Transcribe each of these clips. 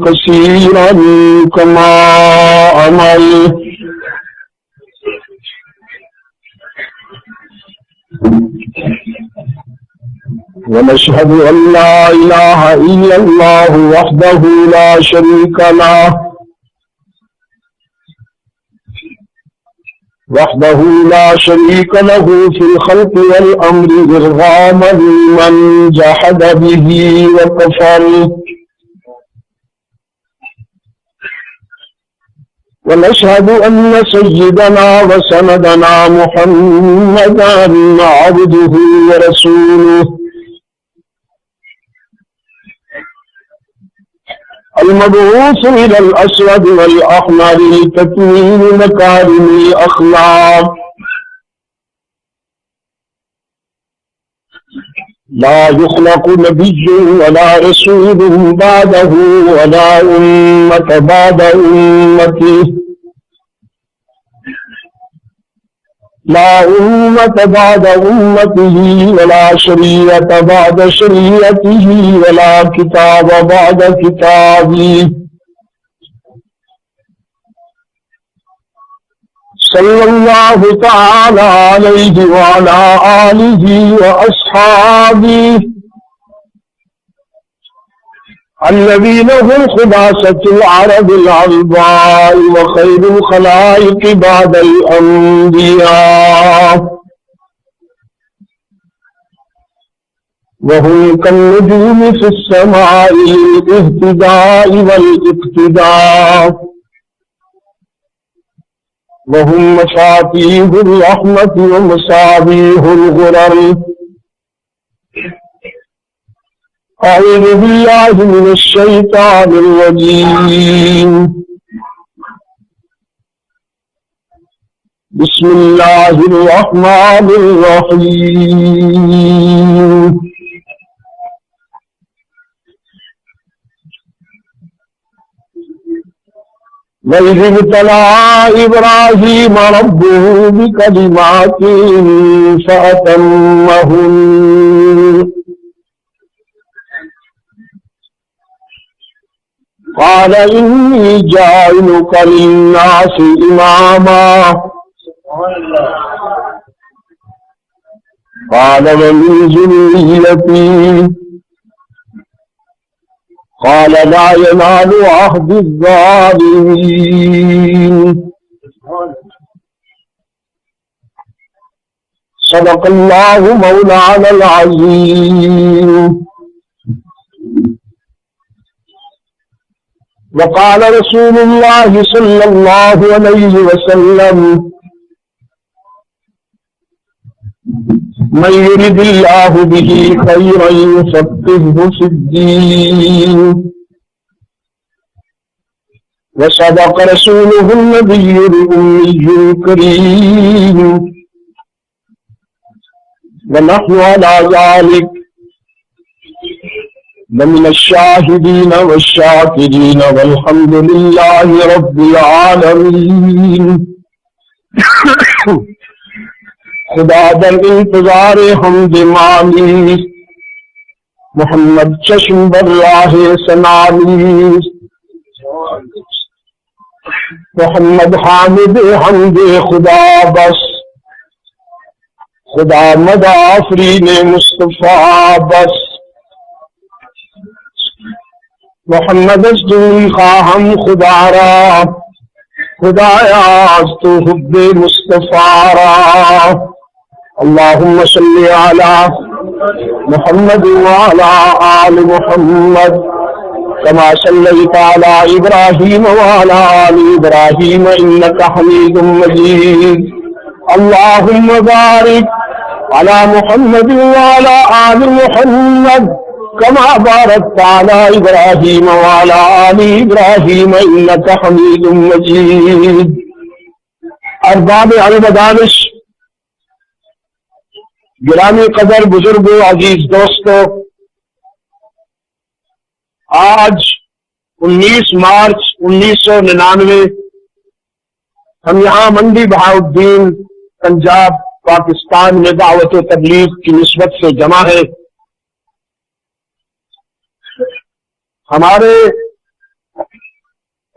كثيرا كما عمل. ونشهد أن لا إله إلا الله وحده لا شريك له في الخلق والأمر إرغاما لمن جحد به وكفر. ونشهد أن سيدنا وسندنا محمدا عبده ورسوله المبعوث إلى الأسود والأحمر لتكميل مكارم الأخلاق. لا يخلق نبي ولا رسول بعده ولا أمة بعد أمته ولا شريعة بعد شريعته ولا كتاب بعد كتابه. صلى الله تعالى عليه وعلى آله وأصحابه الذين هم خلاصة العرب العرباء وخير الخلائق بعد الأنبياء، وهم كالنجوم في السماء للاهتداء والاقتداء، وهم مفاتيح الرحمة ومصابيح الغرر. أعوذ بالله من الشيطان الرجيم. بسم الله الرحمن الرحيم. وإذ ابتلى إبراهيم ربه بكلمات فأتمهن قال إني جاعلك للناس إماما قال ومن ذريتي قال لا ينال عهد الظالمين. صدق الله مولانا العظيم. وقال رسول الله صلى الله عليه وسلم من يرد الله به خيرا يفقهه في الدين. وصدق رسوله النبي الأمي الكريم. ونحن على ذلك من الشاهدين والشاكرين والحمد لله رب العالمين. خدا در انتظار حمد مانی محمد چشم بر راہ سنانی. محمد حامد حمد خدا بس خدا مدى آفرین مصطفیٰ بس. محمد ازدوی خواہم خدا را خدایا از تو حب مصطفیٰ را. اللهم صل على محمد وعلى آل محمد كما صليت على إبراهيم وعلى آل إبراهيم إنك حميد مجيد. اللهم بارك على محمد وعلى آل محمد كما باركت على إبراهيم وعلى آل إبراهيم إنك حميد مجيد. ارباب علم گرامی قدر بزرگوں عزیز دوستوں، آج 19 مارچ 1999 ہم یہاں منڈی بہاؤالدین پنجاب پاکستان میں دعوت و تبلیغ کی نسبت سے جمع ہے. ہمارے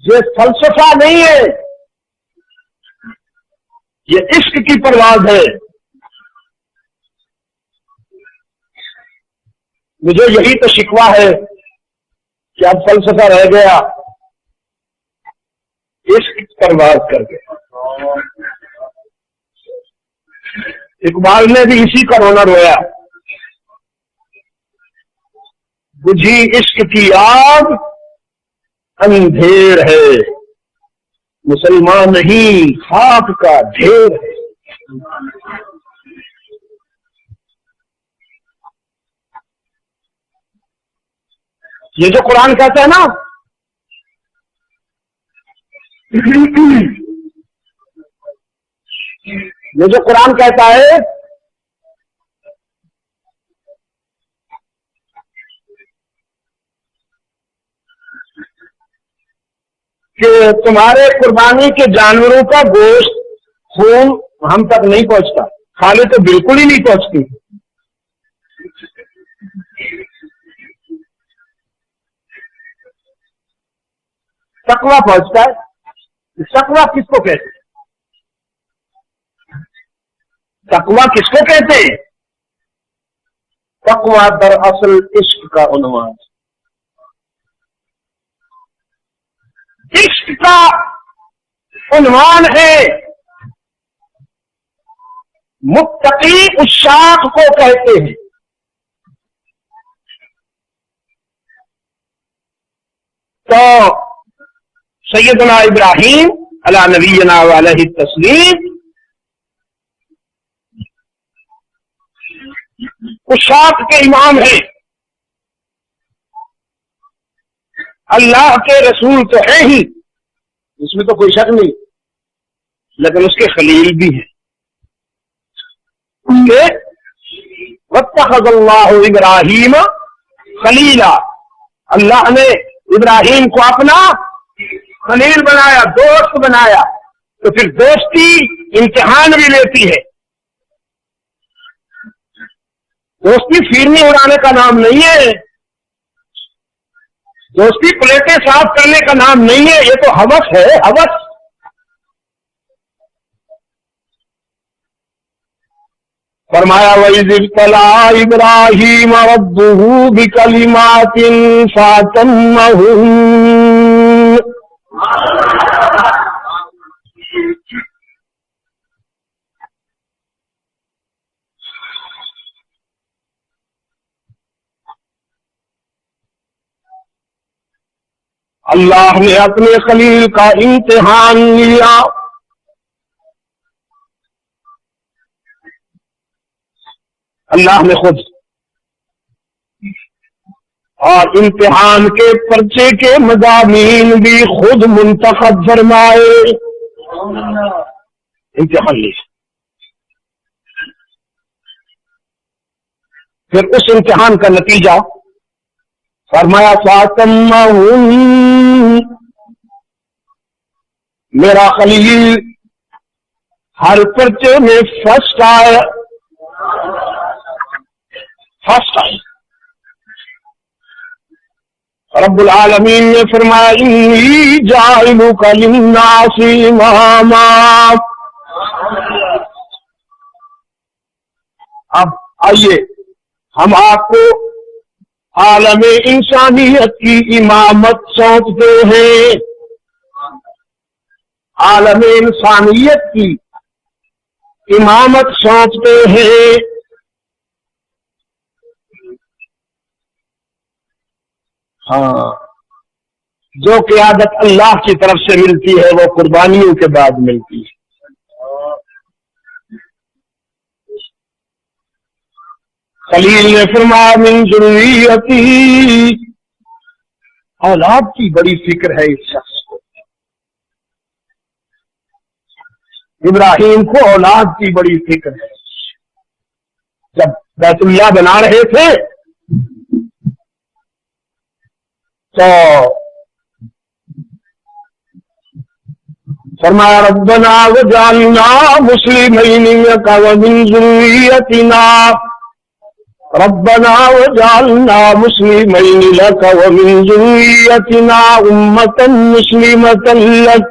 یہ فلسفہ نہیں ہے، یہ عشق کی پرواز ہے۔ مجھے یہی تو شکوہ ہے کہ اب فلسفہ رہ گیا، عشق کی پرواز کر گیا۔ اقبال نے بھی اسی کا رونا رویا، بجھی عشق کی آگ اندھیر ہے، مسلمان نہیں خاک کا ڈھیر ہے۔ یہ جو قرآن کہتا ہے نا، یہ جو قرآن کہتا ہے کہ تمہارے قربانی کے جانوروں کا گوشت خون ہم تک نہیں پہنچتا، کھالے تو بالکل ہی نہیں پہنچتی، تقویٰ پہنچتا ہے۔ تقویٰ کس کو کہتے ہیں؟ تقویٰ کس کو کہتے ہیں؟ تقویٰ دراصل عشق کا عنوان، عشق کا عنوان ہے۔ متقی عشاق کو کہتے ہیں۔ تو سیدنا ابراہیم علی نبینا علیہ التسلیم عشاق کے امام ہیں، اللہ کے رسول تو ہیں ہی، اس میں تو کوئی شک نہیں، لیکن اس کے خلیل بھی ہیں۔ واتخذ اللہ ابراہیم خلیلا، اللہ نے ابراہیم کو اپنا خلیل بنایا، دوست بنایا۔ تو پھر دوستی امتحان بھی لیتی ہے، دوستی فیرنی اڑانے کا نام نہیں ہے، دوستی پلیٹیں صاف کرنے کا نام نہیں ہے، یہ تو ہوس ہے، ہوس۔ فرمایا وَإِذِ ابْتَلَىٰ إِبْرَاهِيمَ رَبُّهُ بِكَلِمَاتٍ فَأَتَمَّهُنَّ۔ اللہ نے اپنے خلیل کا امتحان لیا، اللہ نے خود، اور امتحان کے پرچے کے مضامین بھی خود منتخب فرمائے، امتحان لی۔ پھر اس امتحان کا نتیجہ فرمایا فَأَتَمَّهُنَّ، میرا خلیل ہر پرچے میں فرسٹ آیا، فرسٹ آئی۔ رب العالمین نے فرمایا انی جاعلک للناس اماما۔ اب آئیے ہم آپ کو عالم انسانیت کی امامت سونپتے ہیں، عالم انسانیت کی امامت سونپتے ہیں۔ ہاں، جو قیادت اللہ کی طرف سے ملتی ہے وہ قربانیوں کے بعد ملتی ہے۔ خلیل نے فرمایا من ذریتی، اولاد کی بڑی فکر ہے اس شخص کو، ابراہیم کو اولاد کی بڑی فکر ہے۔ جب بیت اللہ بنا رہے تھے تو فرمایا ربنا وجعلنا مسلمین لک ومن ذریتنا، ربنا وجعلنا مسلمين لك ومن ذريتنا أمة مسلمة لك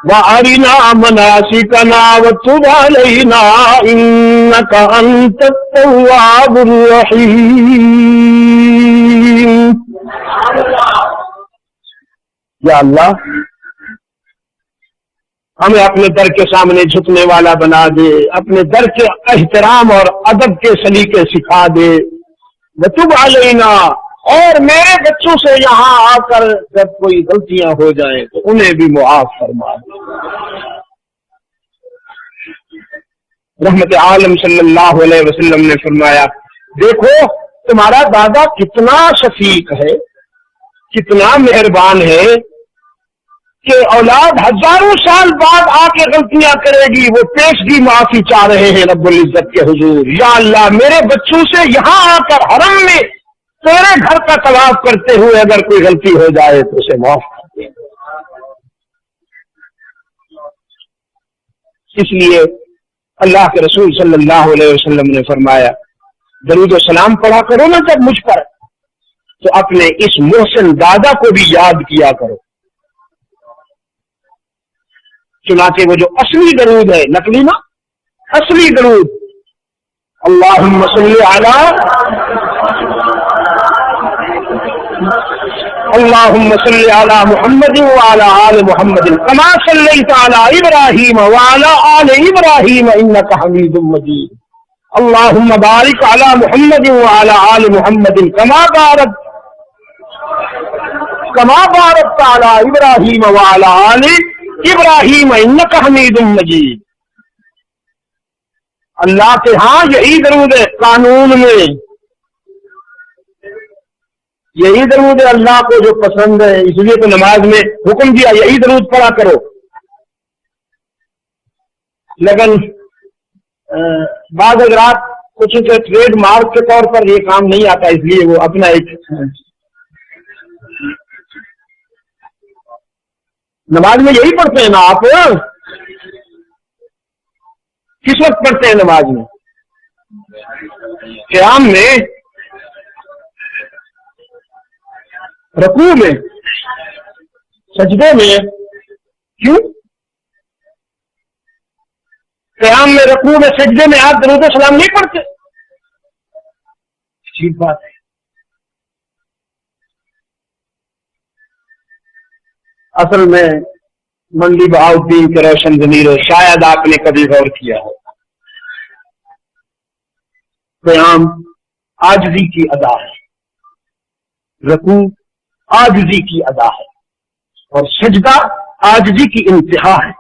وأرنا مناسكنا وتب علينا إنك أنت التواب الرحيم. یا اللہ ہمیں اپنے در کے سامنے جھکنے والا بنا دے، اپنے در کے احترام اور ادب کے سلیقے سکھا دے. وتب علینا، اور میرے بچوں سے یہاں آ کر جب کوئی غلطیاں ہو جائیں تو انہیں بھی معاف فرما دے. رحمت عالم صلی اللہ علیہ وسلم نے فرمایا، دیکھو تمہارا دادا کتنا شفیق ہے، کتنا مہربان ہے کہ اولاد ہزاروں سال بعد آ کے غلطیاں کرے گی، وہ پیشگی معافی چاہ رہے ہیں رب العزت کے حضور. یا اللہ میرے بچوں سے یہاں آ کر حرم میں تیرے گھر کا طواف کرتے ہوئے اگر کوئی غلطی ہو جائے تو اسے معاف کر دیں. اس لیے اللہ کے رسول صلی اللہ علیہ وسلم نے فرمایا، درود و سلام پڑھا کرو نا جب مجھ پر، تو اپنے اس محسن دادا کو بھی یاد کیا کرو. چنانچہ وہ جو اصلی درود ہے، نقلی نا، اصلی درود، اللہم صلی علی اللهم صل على محمد وعلى آل محمد كما صليت على إبراهيم وعلى آل إبراهيم إنك حميد مجيد. اللهم بارك على محمد وعلى آل محمد كما باركت على إبراهيم وعلى آل إبراهيم إنك حميد مجيد. اللہ کے ہاں یہی درود ہے، قانون میں یہی درود ہے اللہ کو جو پسند ہے، اس لیے تو نماز میں حکم دیا یہی درود پڑھا کرو. لیکن بعض حضرات کچھ کے ٹریڈ مارک کے طور پر یہ کام نہیں آتا، اس لیے وہ اپنا ایک نماز میں یہی پڑھتے ہیں نا. آپ کس وقت پڑھتے ہیں نماز میں؟ قیام میں، رکوع میں، سجدے میں. کیوں؟ قیام میں، رکوع میں، سجدے میں آپ درود و سلام نہیں پڑھتے؟ عجیب بات ہے. اصل میں منڈی بہاؤدین کے روشن ضمیر، شاید آپ نے کبھی غور کیا ہو، قیام عاجزی کی ادا ہے، رکوع عاجزی کی ادا ہے، اور سجدہ عاجزی کی انتہا ہے.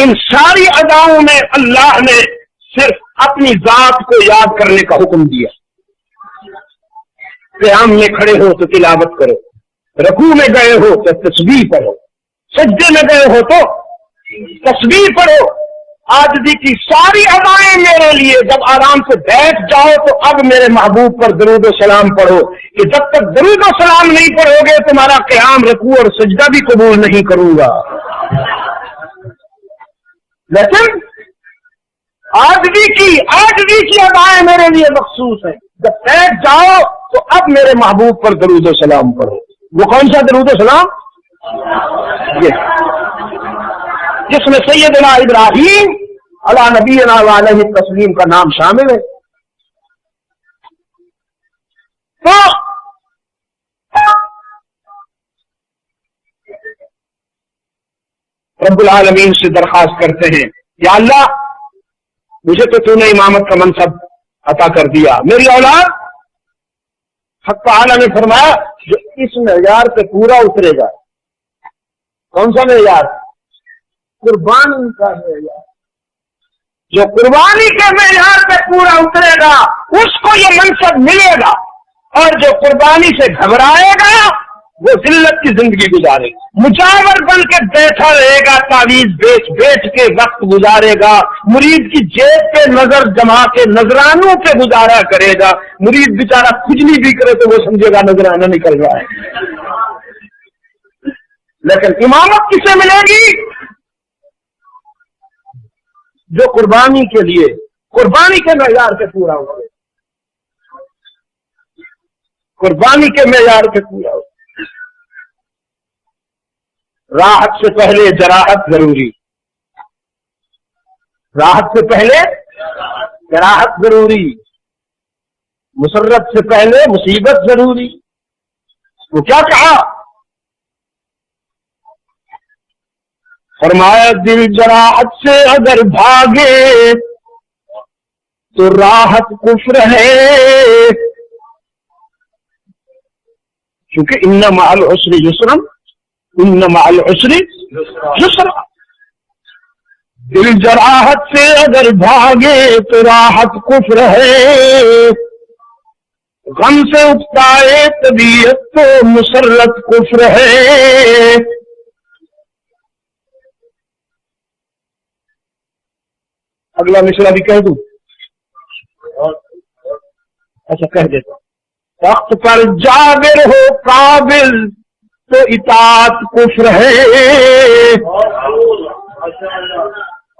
ان ساری اداؤں میں اللہ نے صرف اپنی ذات کو یاد کرنے کا حکم دیا. قیام میں کھڑے ہو تو تلاوت کرو، رکوع میں گئے ہو تو تسبیح پڑھو، سجدے میں گئے ہو تو تسبیح پڑھو. عاجزی کی ساری ادائیں میرے لیے. جب آرام سے بیٹھ جاؤ تو اب میرے محبوب پر درود و سلام پڑھو، کہ جب تک درود و سلام نہیں پڑھو گے تمہارا قیام، رکوع اور سجدہ بھی قبول نہیں کروں گا. لیکن عاجزی کی ادائیں میرے لیے مخصوص ہیں. جب بیٹھ جاؤ تو اب میرے محبوب پر درود و سلام پڑھو. وہ کون سا درود و سلام؟ یہ جس میں سیدنا ابراہیم علی نبینا علیہ التسلیم کا نام شامل ہے. تو رب العالمین سے درخواست کرتے ہیں، یا اللہ مجھے تو نے امامت کا منصب عطا کر دیا، میری اولاد حق تعالی نے فرمایا جو اس معیار پہ پورا اترے گا. کون سا معیار؟ قربانی کا معیار. جو قربانی کے معیار پہ پورا اترے گا اس کو یہ منصب ملے گا، اور جو قربانی سے گھبرائے گا وہ ذلت کی زندگی گزارے گا، مجاور بن کے بیٹھا رہے گا، تعویذ بیچ بیچ کے وقت گزارے گا، مرید کی جیب پہ نظر جما کے نذرانوں پہ گزارا کرے گا. مرید بیچارہ کھجلی بھی کرے تو وہ سمجھے گا نذرانہ نکل رہا ہے. لیکن امامت کسے ملے گی؟ جو قربانی کے لیے قربانی کے معیار پہ پورا ہو، قربانی کے معیار پہ پورا ہو۔ راحت سے پہلے جراحت ضروری، راحت سے پہلے جراحت ضروری، مسرت سے پہلے مصیبت ضروری۔ وہ کیا کہا؟ فرمایا دل جراحت سے اگر بھاگے تو راحت کفر ہے، کیونکہ ان مع العسر یسرا، ان مع العسر یسرا۔ دل جراحت سے اگر بھاگے تو راحت کفر ہے، غم سے اکتائے طبیعت تو مسرت کفر ہے۔ اگلا مصرع بھی کہہ دوں؟ اچھا کہہ دیتا ہوں۔ وقت پر جابر ہو قابل تو اطاعت کفر ہے،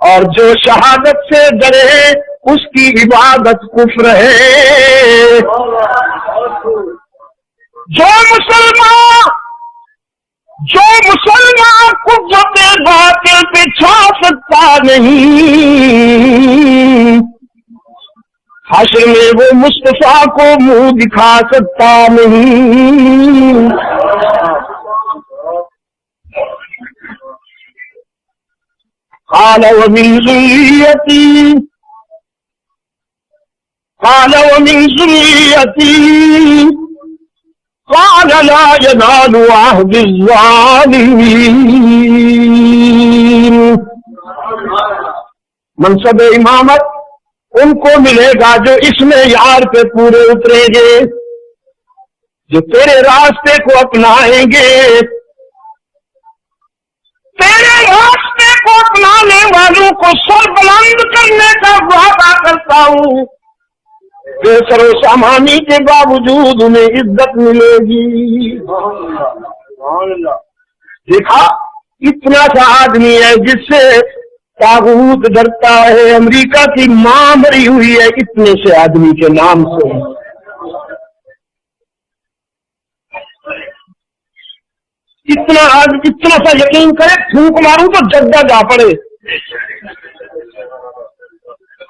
اور جو شہادت سے ڈرے اس کی عبادت کفر ہے۔ جو مسلمان قوت باطل پہ چھا سکتا نہیں، حشر میں وہ مصطفیٰ کو منہ دکھا سکتا نہیں۔ قال ومن ذريتي قال لا ينال عهد الظالمين۔ منصب امامت ان کو ملے گا جو اس میں یار پہ پورے اتریں گے، جو تیرے راستے کو اپنائیں گے۔ تیرے راستے کو اپنانے والوں کو سر بلند کرنے کا وعدہ کرتا ہوں، بے سر و سامانی کے باوجود انہیں عزت ملے گی۔ دیکھا، اتنا سا آدمی ہے جس سے طاغوت ڈرتا ہے، امریکہ کی ماں مری ہوئی ہے اتنے سے آدمی کے نام سے۔ اتنا سا یقین کرے، پھونک ماروں تو جدہ جا پڑے۔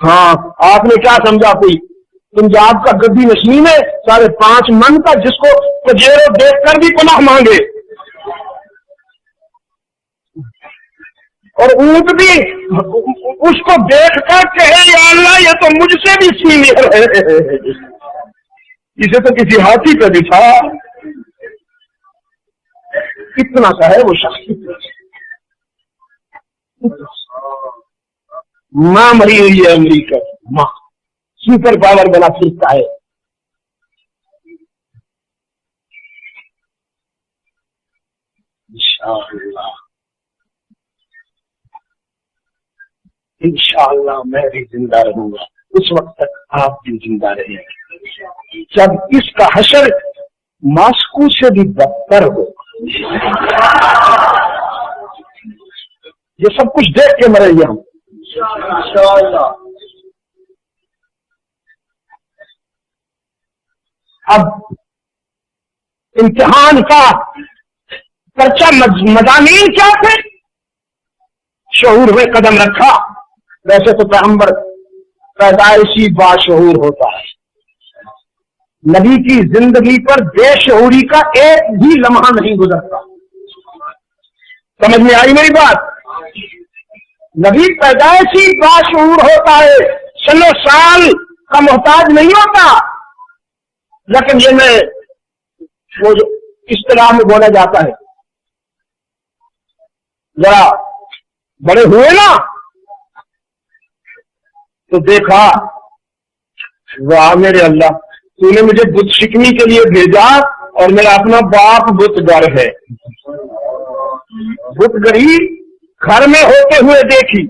ہاں، آپ نے کیا سمجھا؟ کوئی پنجاب کا گدی نشین ہے 5.5 من کا، جس کو پجیرو دیکھ کر بھی پناہ مانگے، اور اونٹ بھی اس کو دیکھ کر کہے یا اللہ یہ تو مجھ سے بھی سینئر ہے، اسے تو کسی ہاتھی پہ بٹھا۔ کتنا سا ہے وہ شخص، ماں مری ہوئی ہے امریکہ، ماں سپر پاور بنا پھرتا ہے۔ انشاءاللہ میں بھی زندہ رہوں گا، اس وقت تک آپ بھی زندہ رہیں گے جب اس کا حشر ماسکو سے بھی بدتر ہو۔ یہ سب کچھ دیکھ کے مرے گے ہم انشاءاللہ۔ اب امتحان کا پرچہ مضامین کیا تھے؟ شعور میں قدم رکھا۔ ویسے تو پیغمبر پیدائشی باشعور ہوتا ہے، نبی کی زندگی پر بے شعوری کا ایک بھی لمحہ نہیں گزرتا۔ سمجھ میں آئی میری بات؟ نبی پیدائشی باشعور ہوتا ہے، سن و سال کا محتاج نہیں ہوتا۔ لیکن یہ میں وہ جو اصطلاح میں بولا جاتا ہے، ذرا بڑے ہوئے نا تو دیکھا، واہ میرے اللہ، تو نے مجھے بت شکنی کے لیے بھیجا اور میرا اپنا باپ بت گر ہے۔ بت گری گھر میں ہوتے ہوئے دیکھی،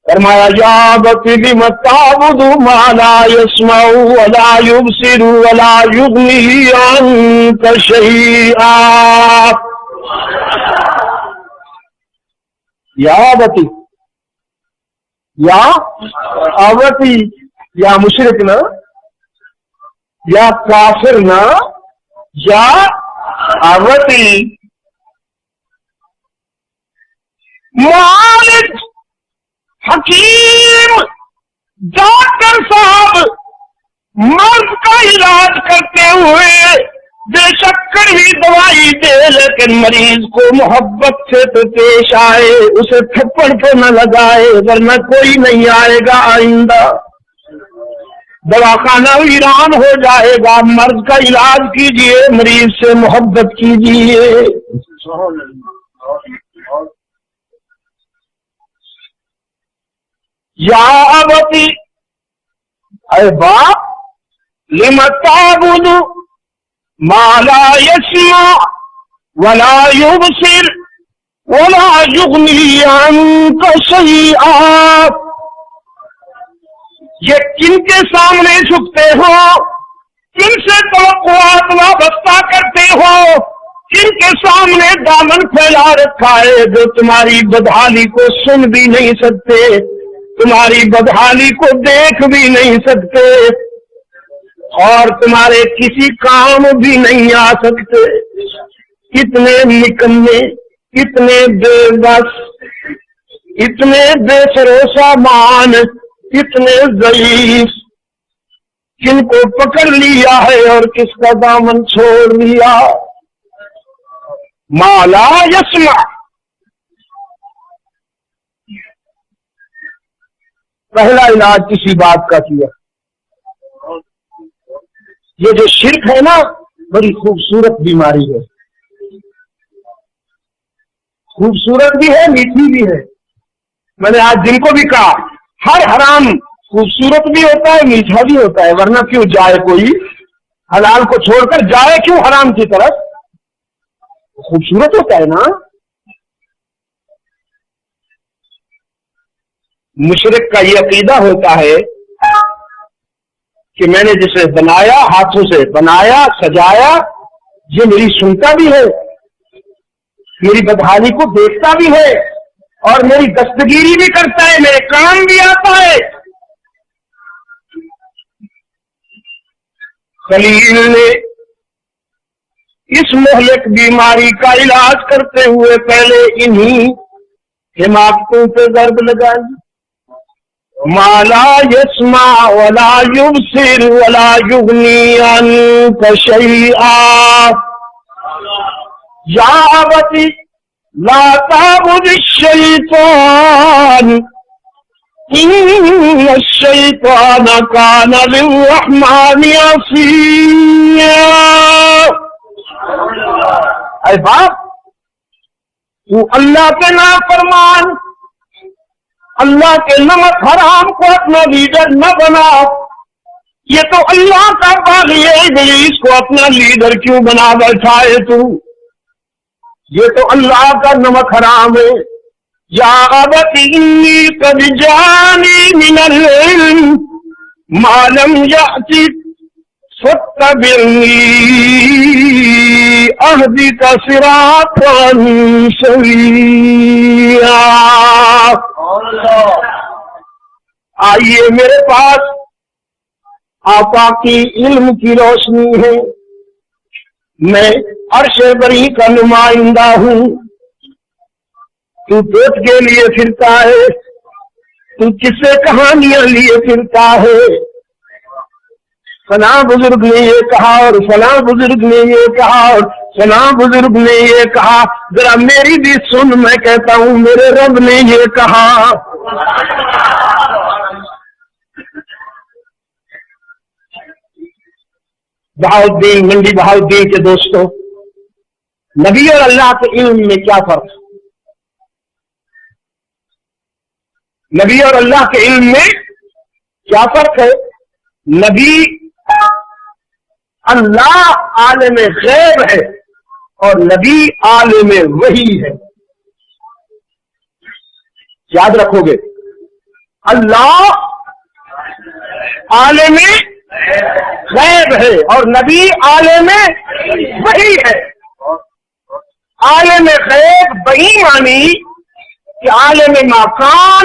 فرمایا یا بتی لم تعبد ما لا يسمع ولا يبصر ولا يغني عنك شيئا۔ یا بتی، یا آوتی، یا مشرک نا، یا کافر نا، یا آوتی. معالج حکیم ڈاکٹر صاحب مرض کا علاج کرتے ہوئے بے شک کڑوی دوائی دے، لیکن مریض کو محبت سے تو پیش آئے، اسے تھپڑ تو نہ لگائے، ورنہ کوئی نہیں آئے گا آئندہ، دواخانہ ویران ہو جائے گا. مرض کا علاج کیجئے، مریض سے محبت کیجئے. یا ابتی، اے باپ، لم تعبد ما لا يسمع ولا يبصر ولا يغني عنك شيئا. یہ کن کے سامنے جھکتے ہو، کن سے توقعات وابستہ کرتے ہو، کن کے سامنے دامن پھیلا رکھا ہے جو تمہاری بدحالی کو سن بھی نہیں سکتے، تمہاری بدحالی کو دیکھ بھی نہیں سکتے، اور تمہارے کسی کام بھی نہیں آ سکتے. اتنے نکمے، اتنے بے بس، اتنے بے بھروسہ مان، اتنے ضعیف، کن کو پکڑ لیا ہے اور کس کا دامن چھوڑ دیا. ما لا یسمع، پہلا علاج کسی بات کا کیا. یہ جو شرک ہے نا، بڑی خوبصورت بیماری ہے، خوبصورت بھی ہے، میٹھی بھی ہے. میں نے آج جن کو بھی کہا ہر حرام خوبصورت بھی ہوتا ہے، میٹھا بھی ہوتا ہے، ورنہ کیوں جائے کوئی حلال کو چھوڑ کر جائے کیوں حرام کی طرف؟ خوبصورت ہوتا ہے نا. مشرک کا یہ عقیدہ ہوتا ہے کہ میں نے جسے بنایا، ہاتھوں سے بنایا، سجایا، یہ میری سنتا بھی ہے، میری بدحالی کو دیکھتا بھی ہے، اور میری دستگیری بھی کرتا ہے، میرے کام بھی آتا ہے. خلیل نے اس مہلک بیماری کا علاج کرتے ہوئے پہلے انہی حماقتوں پہ ضرب لگائی. ما لا يسمع ولا يبصر ولا يغني عنك شيئا. یا ابتی لا تعبد الشیطان ان الشیطان کان للرحمن عصیا. اے باپ، تو اللہ کے نافرمان، اللہ کے نمک حرام کو اپنا لیڈر نہ بنا. یہ تو اللہ کا باغی ہے، ابلیس کو اپنا لیڈر کیوں بنا بیٹھا ہے تو؟ یہ تو اللہ کا نمک حرام ہے. یا ابت انی قد جانی من العلم ما لم یأتک فاتبعنی اہدک صراطا سویا. آئیے میرے پاس، آقا کی علم کی روشنی ہے، میں عرش بری کا نمائندہ ہوں. تو پیٹ کے لیے پھرتا ہے، تو کس سے کہانیاں لیے پھرتا ہے. فلاں بزرگ نے یہ کہا اور فلاں بزرگ نے یہ کہا اور فلاں بزرگ نے یہ کہا، ذرا میری بھی سن، میں کہتا ہوں میرے رب نے یہ کہا. بہاؤدین، منڈی بہاؤدین کے دوستوں، نبی اور اللہ کے علم میں کیا فرق ہے؟ نبی اور اللہ کے علم میں کیا فرق ہے؟ نبی اللہ عالم غیب ہے اور نبی عالم وحی ہے. یاد رکھو گے، اللہ عالم غیب ہے اور نبی عالم وحی ہے. عالم غیب وہی مانی کہ عالم مکان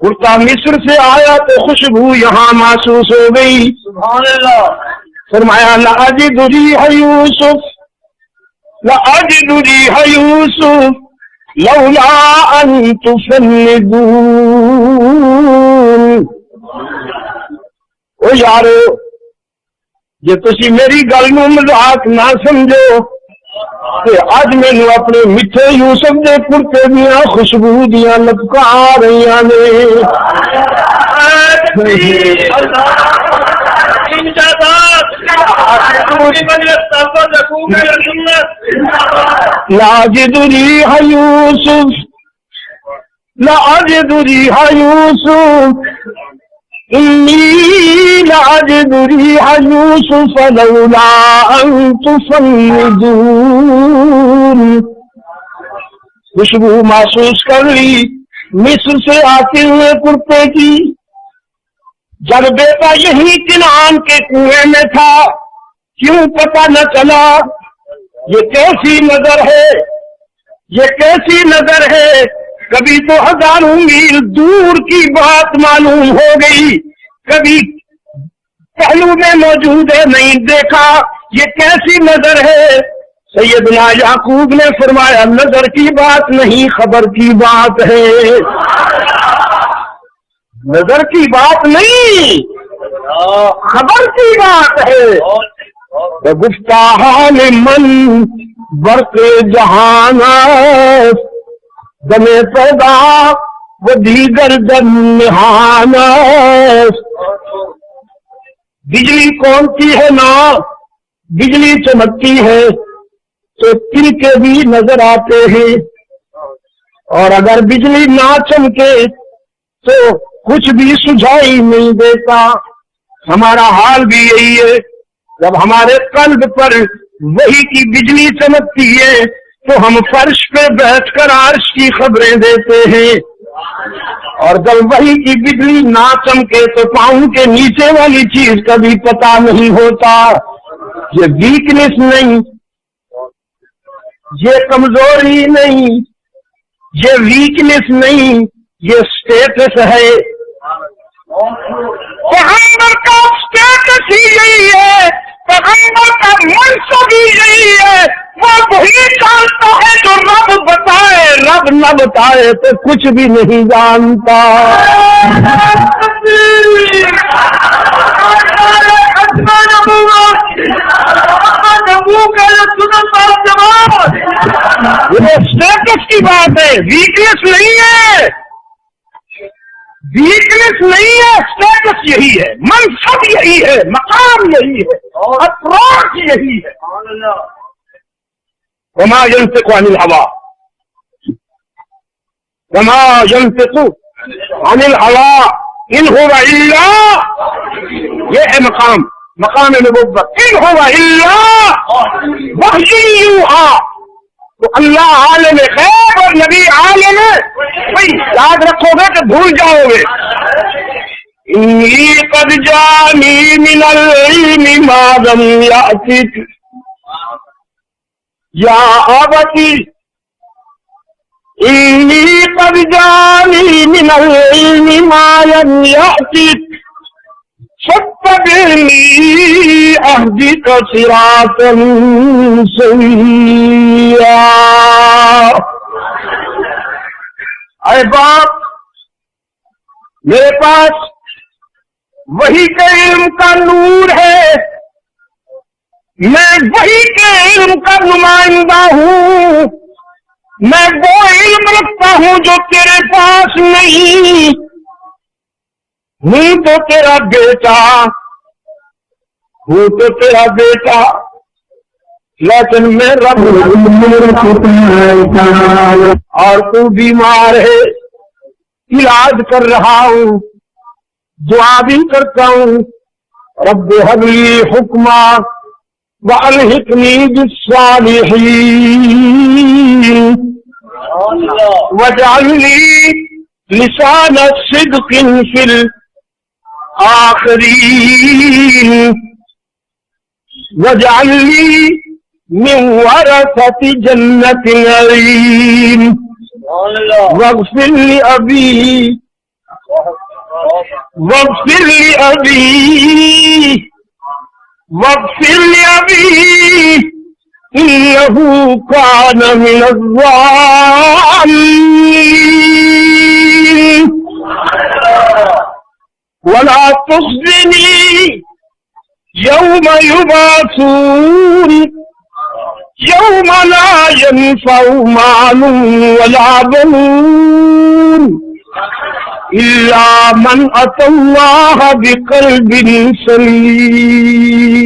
کرتا مصر سے آیا تو خوشبو یہاں محسوس ہو گئی. سبحان اللہ. فرمایا لأجد ريح يوسف لأجد ريح يوسف لولا أن تفندون. او یارو جے تسی میری گل نو مذاق نہ سمجھو کہ اج مینو اپنے میٹھے یوسف دے کرتے دیاں خوشبو دیاں لپکا رہیاں نے. لأجد ريح يوسف لأجد ريح يوسف إني لأجد ريح يوسف لولا أن تفندون. خوشبو محسوس کر لی مصر سے آتے ہوئے کرتے کی. جب بیٹا یہی کنعان کے کنویں میں تھا کیوں پتہ نہ چلا؟ یہ کیسی نظر ہے، یہ کیسی نظر ہے؟ کبھی تو ہزاروں میل دور کی بات معلوم ہو گئی، کبھی پہلو میں موجود ہے نہیں دیکھا. یہ کیسی نظر ہے؟ سیدنا یعقوب نے فرمایا نظر کی بات نہیں، خبر کی بات ہے. نظر کی بات نہیں، خبر کی بات ہے. گفتہ حال من برق جہان دم پیدا وہ دیگر دم نہان. بجلی کونتی ہے نا، بجلی چمکتی ہے تو تنکے بھی نظر آتے ہیں، اور اگر بجلی نہ چمکے تو کچھ بھی سجھائی نہیں دیتا. ہمارا حال بھی یہی ہے. جب ہمارے قلب پر وحی کی بجلی چمکتی ہے تو ہم فرش پہ بیٹھ کر عرش کی خبریں دیتے ہیں، اور جب وحی کی بجلی نہ چمکے تو پاؤں کے نیچے والی چیز کا بھی پتہ نہیں ہوتا. یہ ویکنس نہیں، یہ کمزوری نہیں، یہ ویکنس نہیں، یہ اسٹیٹس ہے. پیغمبر کا اسٹیٹس ہی یہی ہے، پیغمبر کا منصب ہی یہی ہے. وہ وہی جانتا ہے جو رب بتائے، رب نہ بتائے تو کچھ بھی نہیں جانتا. یہ اسٹیٹس کی بات ہے، ویکنس نہیں ہے، ویکنس نہیں ہے. اسٹیٹس یہی ہے، منصب یہی ہے، مقام یہی ہے، اپروچ یہی ہے. وما ينطق عن الهوى وما ينطق عن الهوى ان هو الا، یہ ہے مقام، مقام نبوت. ان هو الا وحی یوحی. تو اللہ عالم غیب اور نبی عالم ہے. یاد رکھو گے کہ بھول جاؤ گے. انی قد جانی من العلم ما لم یأتک یا ابتی انی قد جانی من العلم ما لم یأتک فاتبعنی اہدک صراطا سویا. اے باپ، میرے پاس وحی کے علم کا نور ہے، میں وحی کے علم کا نمائندہ ہوں. میں وہ علم رکھتا ہوں جو تیرے پاس نہیں. ہوں تو تیرا بیٹا، ہوں تو تیرا بیٹا، لیکن میں رب اور تو بیمار ہے، علاج کر رہا ہوں، دعا بھی کرتا ہوں. رب هب لي حکما والحقنی بالصالحین واجعل لي لسان صدق في الآخرین واجعل لي من ورثة جنة النعیم واغفر لأبي واغفر لأبي إنه كان من الضالين ولا تخزني يوم يبعثون يوم لا ينفع مال ولا بنون إلا من أتى الله بقلب سليم.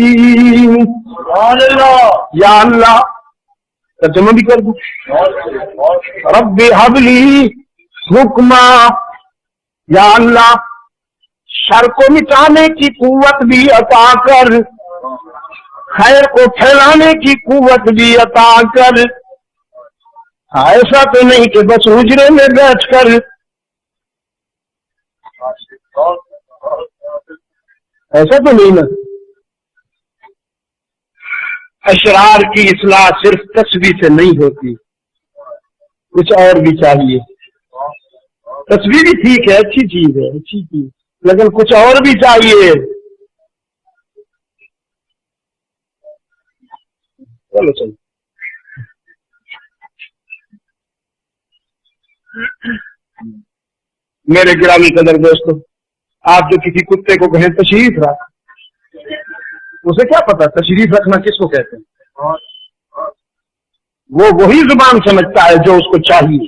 یا اللہ ترجمہ بھی کر دوں. رب هب لي حکما، یا اللہ شر کو مٹانے کی قوت بھی عطا کر، خیر کو پھیلانے کی قوت بھی عطا کر. ایسا تو نہیں کہ بس حجرے میں بیٹھ کر ایسا تو نہیں نا. اشرار کی اصلاح صرف تسبیح سے نہیں ہوتی، کچھ اور بھی چاہیے. تسبیح بھی ٹھیک ہے، اچھی چیز ہے، اچھی چیز، لیکن کچھ اور بھی چاہیے. چلو چلو میرے گرامی قدر دوستو، آپ جو کسی کتے کو کہیں تشریف رکھ، اسے کیا پتا تشریف رکھنا کس کو کہتے ہیں؟ وہ وہی زبان سمجھتا ہے جو اس کو چاہیے.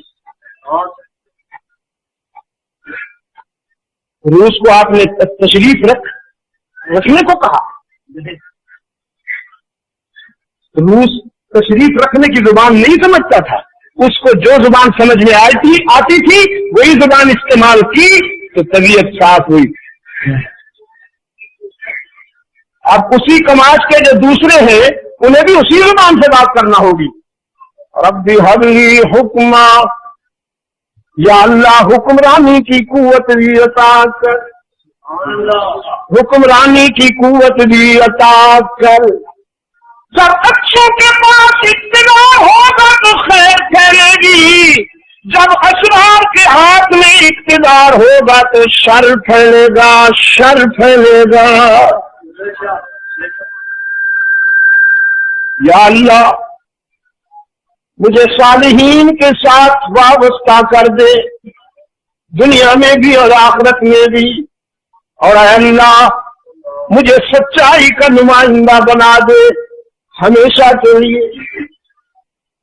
روس کو آپ نے تشریف رکھنے کو کہا. روس تشریف رکھنے کی زبان نہیں سمجھتا تھا، اس کو جو زبان سمجھ میں آتی تھی وہی زبان استعمال کی تو طبیعت صاف ہوئی. اب اسی کماش کے جو دوسرے ہیں انہیں بھی اسی زبان سے بات کرنا ہوگی. رب هب لي حکما، یا اللہ حکمرانی کی قوت بھی عطا کر، حکمرانی کی قوت بھی عطا کر. جب اچھوں کے پاس اقتدار ہوگا تو خیر پھیلے گی، جب اشرار کے ہاتھ میں اقتدار ہوگا تو شر پھیلے گا، شر پھیلے گا. یا اللہ مجھے صالحین کے ساتھ وابستہ کر دے، دنیا میں بھی اور آخرت میں بھی. اور اے اللہ مجھے سچائی کا نمائندہ بنا دے ہمیشہ کے لیے،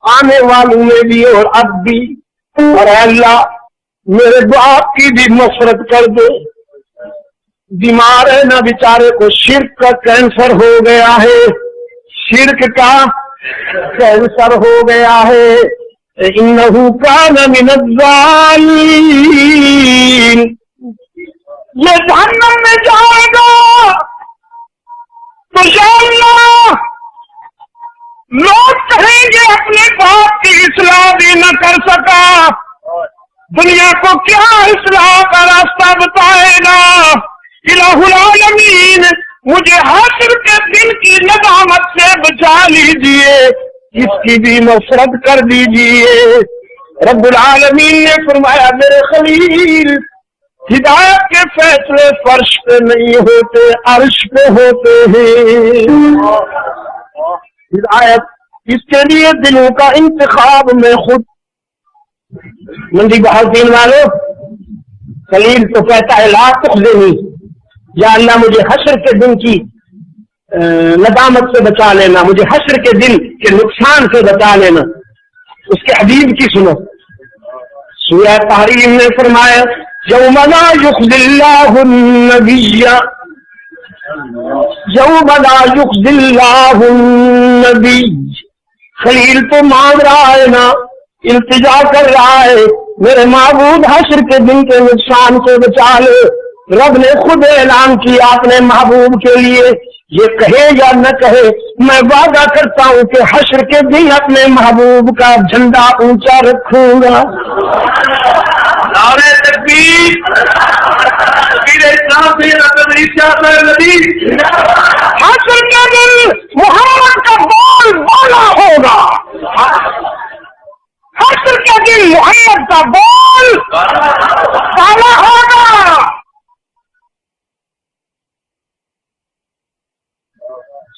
آنے والوں میں بھی اور اب بھی. اور اے اللہ میرے باپ کی بھی مغفرت کر دے، بیمار ہے نا بیچارے کو، شرک کا کینسر ہو گیا ہے، شرک کا کینسر ہو گیا ہے. انہ کان من الضالین، یہ جہنم میں جائے گا تو یا اللہ لوگ کہیں گے اپنے باپ کی اصلاح بھی نہ کر سکا، دنیا کو کیا اصلاح کا راستہ بتائے گا. الہ العالمین مجھے حشر کے دن کی ندامت سے بچا لیجئے، اس کی بھی مغفرت کر دیجئے. رب العالمین نے فرمایا میرے خلیل ہدایت کے فیصلے فرش پہ نہیں ہوتے، عرش پہ ہوتے ہیں. ہدایت اس کے لیے دلوں کا انتخاب میں خود. منڈی بہادین والوں، خلیل تو کہتا ہے لا تخزنی، یا اللہ مجھے حشر کے دن کی ندامت سے بچا لینا، مجھے حشر کے دن کے نقصان سے بچا لینا. اس کے حبیب کی سنو، سورہ تحریم نے فرمایا یوم لا یخزی اللہ النبی، یوم لا یخزی اللہ النبی. خلیل تو مانگ رہا ہے نا، التجا کر رہا ہے میرے معبود حشر کے دن کے نقصان سے بچا لے. رب نے خود اعلان کیا اپنے محبوب کے لیے، یہ کہے یا نہ کہے میں وعدہ کرتا ہوں کہ حشر کے دن اپنے محبوب کا جھنڈا اونچا رکھوں گا. نعرہ تکبیر، حشر کے دن محمد کا بول بولا ہوگا، حشر کے دن محمد کا بول بالا ہوگا.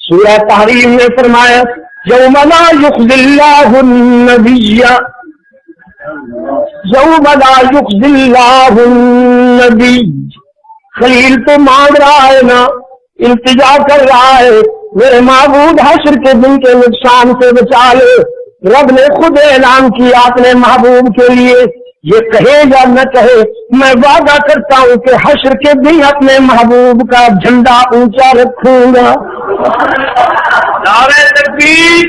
سورہ تحریم میں فرمایا یوم لا یخزی اللہ النبی یوم لا یخزی اللہ النبی. خلیل تو مانگ رہا ہے نا، التجا کر رہا ہے میرے معبود حشر کے دن کے نقصان سے بچا لے. رب نے خود اعلان کیا اپنے محبوب کے لیے، یہ کہے یا نہ کہے میں وعدہ کرتا ہوں کہ حشر کے دن اپنے محبوب کا جھنڈا اونچا رکھوں گا. نعرہ تکبیر،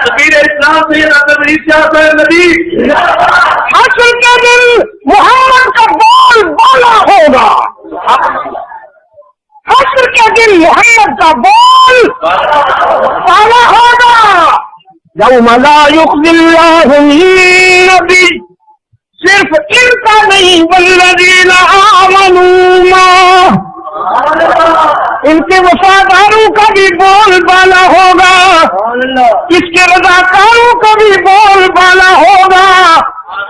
تکبیر اسلام سے نبی. حشر کے دن محمد کا بول بالا ہوگا، حشر کے دن محمد کا بول بالا ہوگا. یوم لا یخزی اللہ النبی، صرف ان کا نہیں والذین آمنوا معہ، ان کے وفاداروں کا بھی بول بالا ہوگا، اس کے رضاکاروں کا بھی بول بالا ہوگا.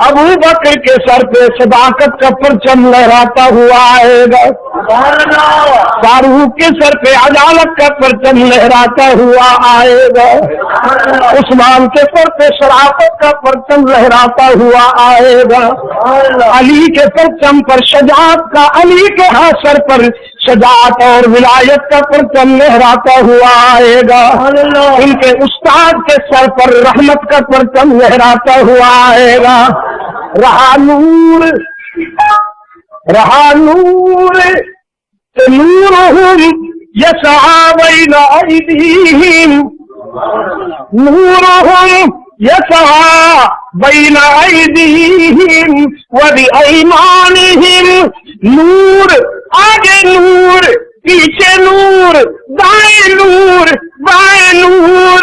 ابو بکر کے سر پہ صداقت کا پرچم لہراتا ہوا آئے گا، فاروق کے سر پہ عدالت کا پرچم لہراتا ہوا آئے گا، عثمان کے سر پہ شرافت کا پرچم لہراتا ہوا آئے گا، علی کے پرچم پر شجاعت کا، علی کے سر پر شجاعت اور ولایت کا پرچم لہراتا ہوا آئے گا، ان کے استاد کے سر پر رحمت کا پرچم لہراتا ہوا آئے گا. رہا نور، رہا نور، نورہم یسعی بین ایدیہم، نورہم یسعی بین ایدیہم وبایمانہم. نور، آگے نور، پیچھے نور، دائیں نور، بائیں نور.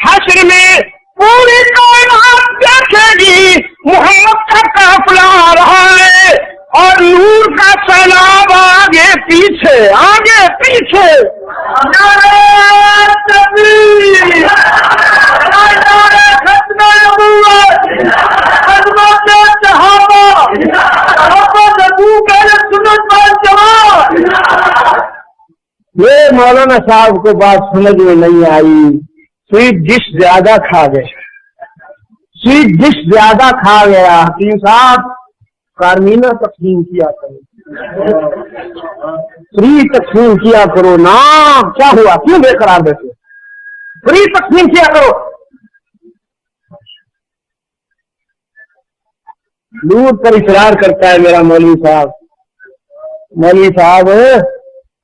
حشر میں پوری کائنات دیکھے گی محمد کا قافلہ آ رہا ہے اور نور کا سیلاب آگے پیچھے، آگے پیچھے. نعرہ تکبیر، نعرہ ختم نبوت، خدمت صحابہ، محبت حقوق اہل سنت والجماعت. یہ مولانا صاحب کو بات سمجھ میں نہیں آئی، سویٹ ڈش زیادہ کھا گئے، سویٹ ڈش زیادہ کھا گیا. حکیم صاحب کارمینہ تقسیم کیا کرو، فری تقسیم کیا کرو نا. کیا ہوا، کیوں بے قرار بیٹھے؟ فری تقسیم کیا کرو. نور پر اصرار کرتا ہے میرا مولوی صاحب. مولوی صاحب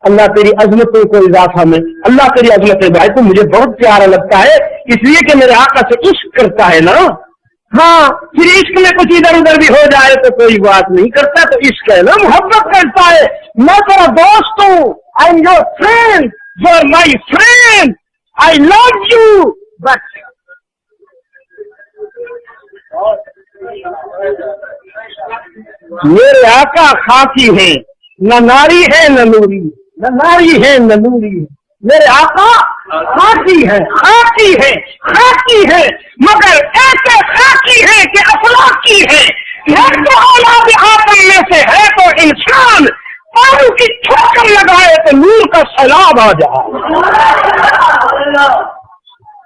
اللہ تیری عظمتوں کو اضافہ میں، اللہ تیری عظمتیں بھائی تو مجھے بہت پیارا لگتا ہے اس لیے کہ میرے آقا سے عشق کرتا ہے نا. ہاں پھر عشق میں کچھ ادھر ادھر بھی ہو جائے تو کوئی بات نہیں کرتا، تو عشق ہے نا، محبت کرتا ہے. میں تیرا دوست ہوں، I am your friend, you are my friend, I love you. بس میرے آقا خاکی ہیں، نہ ناری ہے نہ نوری، نہ ناری ہے نہ نوری. میرے آقا خاکی ہے، خاکی ہے، خاکی ہے، مگر ایسے خاکی ہے کہ اخلاقی ہے. ہے تو اولاد آدم میں سے، ہے تو انسان. پاؤں کی ٹھوکر لگائے تو نور کا سیلاب آ جائے،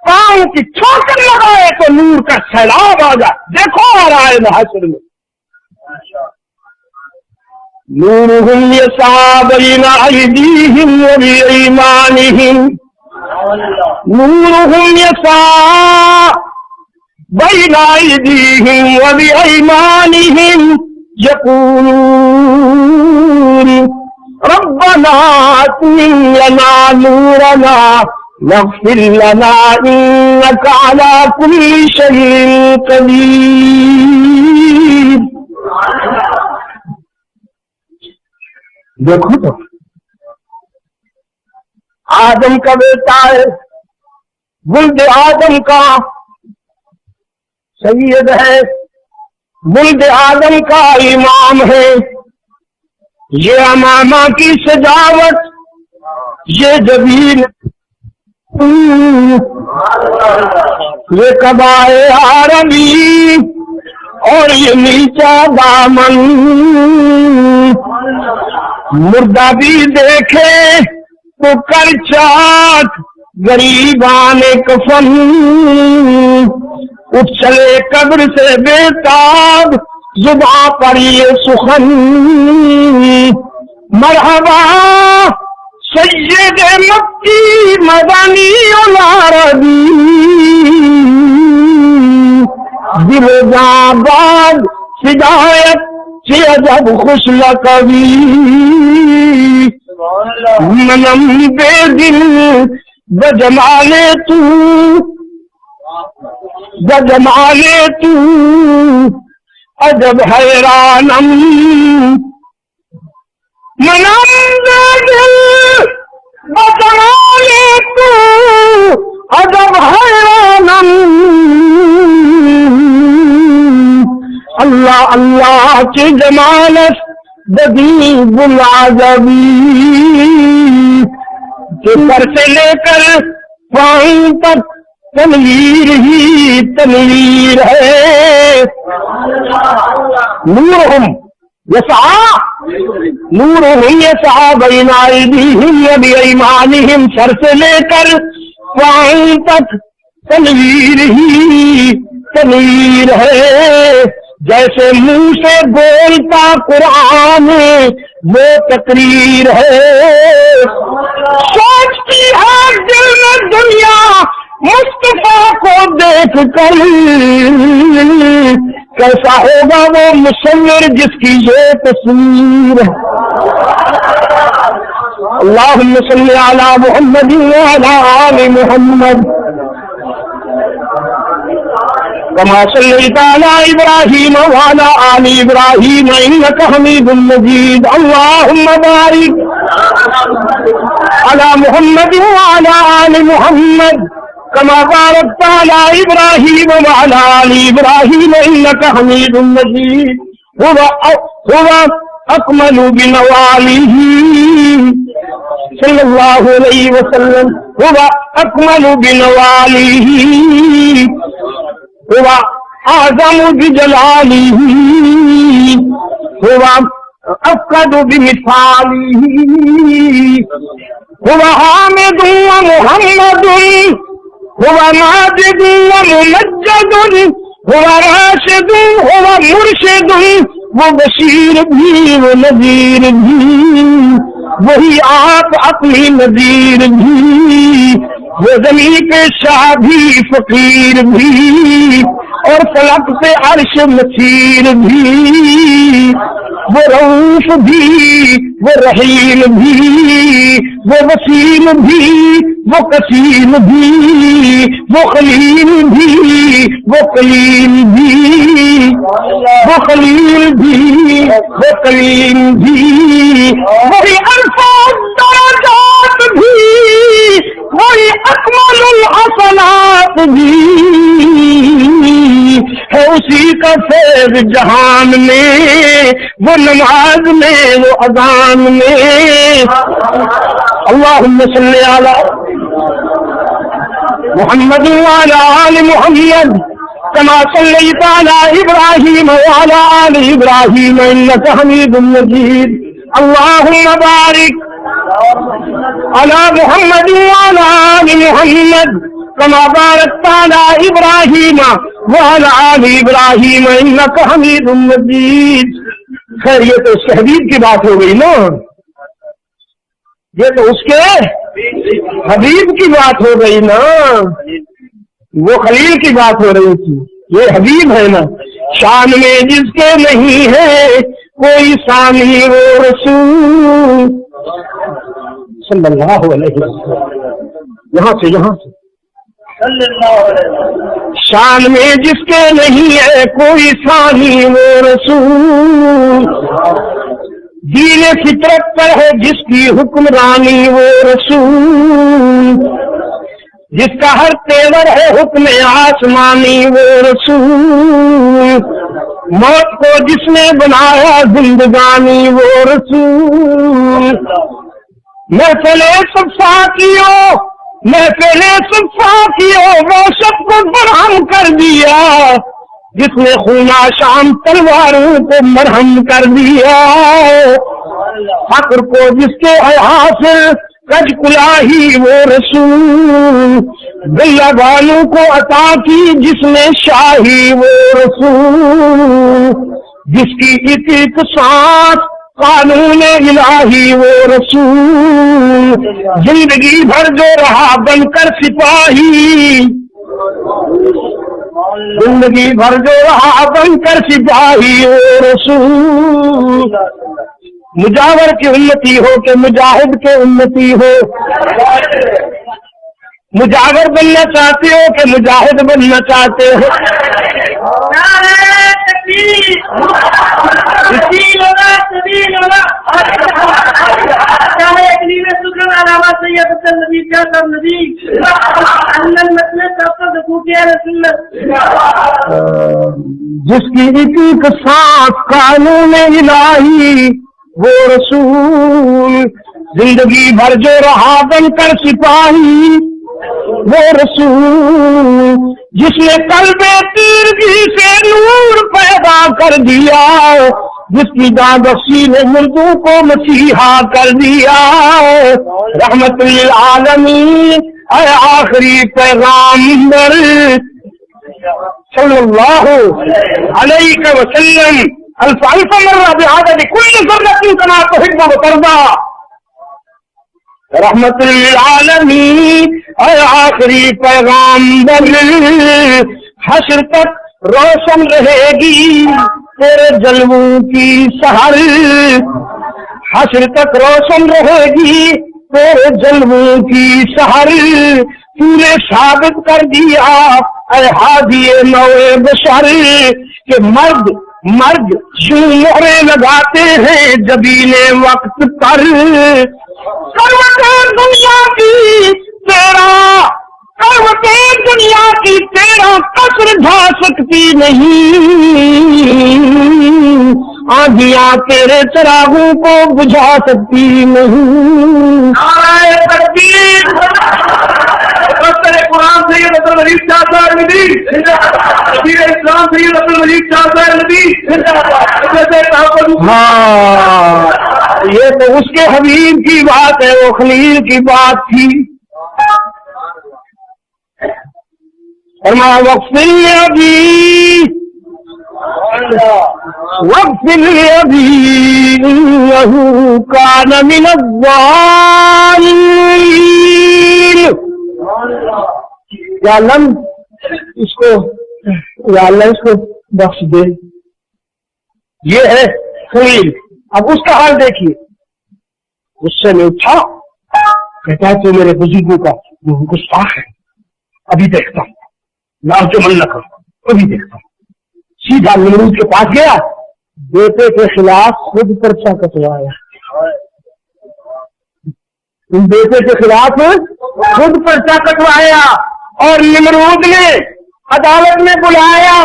پاؤں کی ٹھوکر لگائے تو نور کا سیلاب آ جائے. دیکھو آ رہا ہے حشر میں نورہم یسعی بین ایدیہم وبایمانہم، نورہم یسعی بین ایدیہم وبایمانہم یقولون ربنا اتمم لنا نورنا واغفر لنا انک علی کل شیء قدیر. دیکھو تو آدم کا بیٹا ہے، ولد آدم کا سید ہے، ولد آدم کا امام ہے. یہ امامہ کی سجاوٹ، یہ جبین، یہ قبائے عربی اور یہ نیچا دامن. مردہ بھی دیکھے تو کر چاک غریبان کفن، اٹھ چلے قبر سے بے تاب زباں پر یہ سخن، مرحبا سید مکی مدنی العربی، دل جاں باد ہدایت سے عجب خوش لقبی، منم بے دل بجمال تو عجب حیرانم، منم بے دل بجمال تو عجب حیرانم، اللہ اللہ کی جمالت بدیع العجبی، کہ سر سے لے کر پاؤں تک تنویر ہی تنویر ہے، نورہم یسعی بین ایدیہم و بایمانہم، سر سے لے کر پاؤں تک تنویر ہی تنویر ہے، جیسے منہ سے بولتا قرآن وہ تقریر ہے، سوچتی ہے دل میں دنیا مصطفیٰ کو دیکھ کر، کیسا ہوگا وہ مصور جس کی یہ تصویر ہے، اللہم صلی علی محمد وعلی آل محمد كما صليت على إبراهيم وعلى آل إبراهيم إنك حميد مجيد، اللهم بارك على محمد وعلى آل محمد كما باركت على إبراهيم وعلى آل إبراهيم إنك حميد مجيد، هو أكمل بنواله صلى الله عليه وسلم، هو أكمل بنواله، هو أعظم بجلاله، هو أفقد بمثاله، هو حامد ومحمد، هو ماجد وممجد، هو راشد، هو مرشد، وہ بشیر بھی وہ نذیر بھی، وہی آپ اپنی نذیر بھی، وہ زمین پہ شاہ بھی فقیر بھی، اور فلک پہ عرش مسیر بھی، وہ رؤوف بھی وہ رحیم بھی، وہ وسیم بھی وہ قسیم بھی، وہ خلیل بھی وہ کلیم بھی، وہ خلیل بھی وہ کلیم بھی، وہی الفاظ درجات بھی، وہی اکمل الحسنات بھی ہے، اسی کا فیض جہان میں، وہ نماز میں وہ اذان میں، اللہم صلی علی محمد وعلی آل محمد كما صليت على إبراهيم وعلى آل إبراهيم إنك حميد مجيد، اللهم بارك على محمد وعلى آل محمد كما باركت على إبراهيم وعلى آل إبراهيم إنك حميد مجيد۔ خیر یہ تو اس کے حبیب کی بات ہو گئی نا، یہ تو اس کے حبیب کی بات ہو گئی نا، وہ خلیل کی بات ہو رہی تھی، یہ حبیب ہے نا، شان میں جس کے نہیں ہے کوئی ثانی وہ رسول صلی اللہ علیہ وسلم، یہاں سے شان میں جس کے نہیں ہے کوئی ثانی وہ رسول، دین فطرت پر ہے جس کی حکمرانی وہ رسول، جس کا ہر تیور ہے حکم آسمانی وہ رسول، موت کو جس نے بنایا زندگانی وہ رسول، محفل صفاقیوں وہ سب کو برہم کر دیا، جس نے خونہ شام تلواروں کو مرہم کر دیا، فقر کو جس کے حاصل کج کلاہی وہ رسول، دلہ والوں کو عطا کی جس نے شاہی وہ رسول، جس کی ایک ایک سانس قانون الہی وہ رسول، زندگی بھر جو رہا بن کر سپاہی، زندگی بھر جو رہا بن کر سپاہی وہ رسول، مجاور کی امتی ہو کہ مجاہد کے امتی ہو، مجاور بننا چاہتے ہو کہ مجاہد بننا چاہتے ہو؟ جس کی ایک ایک سانس قانون الہی وہ رسول، زندگی بھر جو رہا بن کر سپاہی وہ رسول، جس نے قلب تیرگی سے نور پیدا کر دیا، جس کی دانبخشی نے مردوں کو مسیحا کر دیا، رحمت للعالمین اے آخری پیغامبر صلی اللہ علیہ وسلم، الف الف مرہ بعدد کل ذرۃ کما تحب وترضى، رحمت للعالمین اے آخری پیغامبر، حشر تک روشن رہے گی تیرے جلووں کی سحر، حشر تک روشن رہے گی تیرے جلووں کی سحر، تو نے ثابت کر دیا اے ہادی نوع بشر کہ مرد یوں مہریں لگاتے ہیں جبین وقت پر، کروٹیں دنیا کی تیرا قصر ڈھا سکتی نہیں، آندھیاں تیرے چراغوں کو بجھا سکتی نہیں، نعرہ تکبیر، مفسر قرآن سید عبد المجید شاہ صاحب ندوی، سفیر اسلام سید عبد المجید شاہ صاحب ندوی۔ ہاں یہ تو اس کے حبیب کی بات ہے، وہ خلیل کی بات تھی۔ فرمایا وقفل ابھی انہ کان من الضالین، یا اللہ اس کو بخش دے، یہ ہے خلیل۔ اب اس کا حال دیکھیے، غصے میں اٹھا، کہتا ہے تو میرے بزرگوں کا گستاخ ہے، ابھی دیکھتا ہوں، لاج من نہ کروں، ابھی دیکھتا ہوں۔ سیدھا نمرود کے پاس گیا، بیٹے کے خلاف خود پرچہ کٹوایا، بیٹے کے خلاف خود پرچہ کٹوایا، اور نمرود نے عدالت میں بلایا،